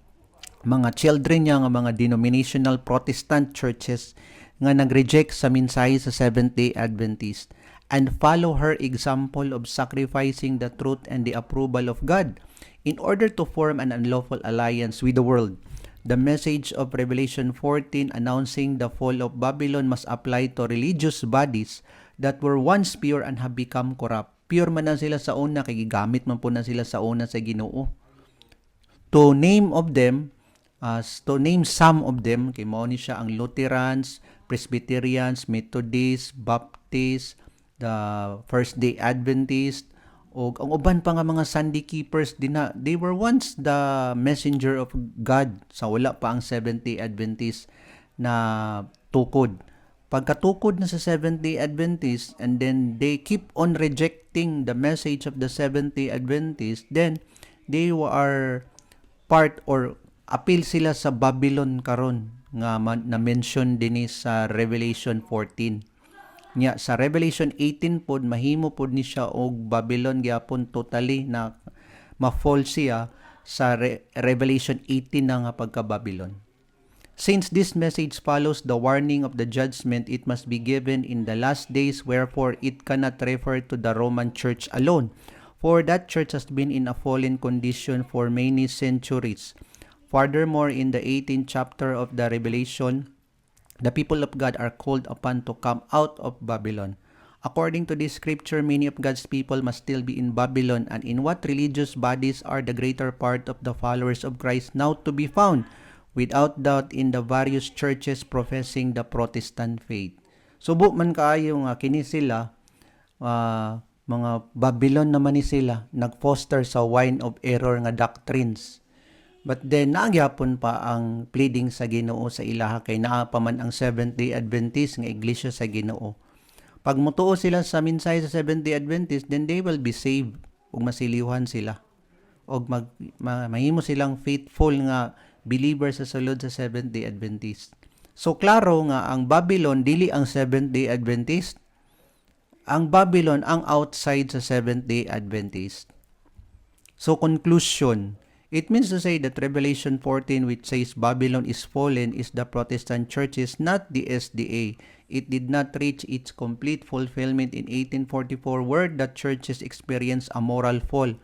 mga children niya nga mga denominational Protestant churches nga nag-reject sa mensahe sa Seventh-day Adventist and follow her example of sacrificing the truth and the approval of God in order to form an unlawful alliance with the world. The message of Revelation 14 announcing the fall of Babylon must apply to religious bodies that were once pure and have become corrupt. Pure man na sila sa una, kay gigamit man po na sila sa una sa Ginoo. To name some of them, kay mao ni siya ang Lutherans, Presbyterians, Methodists, Baptists, the First-day Adventist, o ang uban pa nga mga Sunday keepers they were once the messenger of God sa wala pa ang Seventh-day Adventist na tukod. Pagkatukod na sa Seventh-day Adventist and then they keep on rejecting the message of the Seventh-day Adventist, then they are part or appeal sila sa Babylon karon nga na-mention din sa Revelation 14. Nya sa Revelation 18 pod mahimo pod ni siya og Babylon gyapon totally na ma-fall siya sa Revelation 18 na nga pagka-Babylon. Since this message follows the warning of the judgment, it must be given in the last days, wherefore it cannot refer to the Roman Church alone, for that church has been in a fallen condition for many centuries. Furthermore, in the 18th chapter of the Revelation, the people of God are called upon to come out of Babylon. According to this scripture, many of God's people must still be in Babylon. And in what religious bodies are the greater part of the followers of Christ now to be found? Without doubt, in the various churches professing the Protestant faith. Subo man kaayo nga kini sila, mga Babylon naman ni sila, nag-foster sa wine of error nga doctrines. But then, nagyapon pa ang pleading sa Ginoo sa ilaha kay naa pa man ang Seventh-day Adventist nga iglesia sa Ginoo. Pag mutuo sila sa mensahe sa Seventh-day Adventist, then they will be saved ug masilihuhan sila. Og mahimo silang faithful nga believer sa sulod sa Seventh-day Adventist. So klaro nga ang Babylon dili ang Seventh-day Adventist. Ang Babylon ang outside sa Seventh-day Adventist. So conclusion, it means to say that Revelation 14 which says Babylon is fallen is the Protestant churches, not the SDA. It did not reach its complete fulfillment in 1844 where the churches experienced a moral fall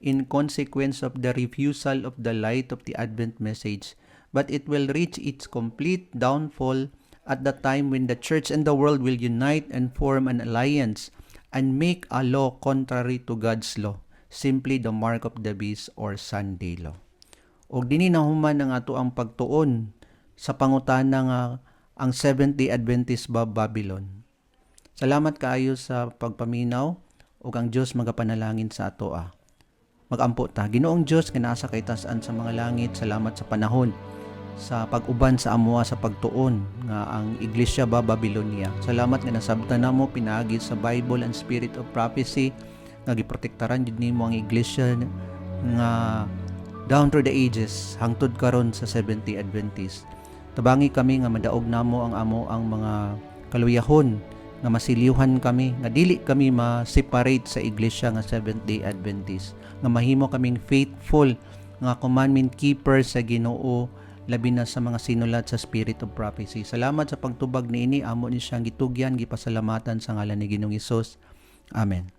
in consequence of the refusal of the light of the Advent message. But it will reach its complete downfall at the time when the church and the world will unite and form an alliance and make a law contrary to God's law, simply the mark of the beast or Sunday law. Og dinhi nahuman ang ato ang pagtuon sa pangutana nga ang Seventh-day Adventist ba Babylon. Salamat kaayo sa pagpaminaw ug ang Dios magapanalangin sa ato. Magampo ta. Ginoong Dios nga nasa kay taas-an sa mga langit, salamat sa panahon sa pag-uban sa amoa sa pagtuon nga ang iglesia ba Babylonia. Salamat nga nasabtan namo pinaagi sa Bible and Spirit of Prophecy nga giprotektaran jud nimo ang iglesia nga down through the ages hangtod karon sa Seventh-day Adventist. Tabangi kami nga madaog namo ang mga kaluyahon nga masiliuhan kami nga dili kami ma-separate sa iglesia nga Seventh-day Adventist, nga mahimo kaming faithful nga commandment keeper sa Ginoo labi na sa mga sinulat sa Spirit of Prophecy. Salamat sa pagtubag niini, amo ni siyang gitugyan, gipasalamatan sa ngalan ni Ginoong Hesus. Amen.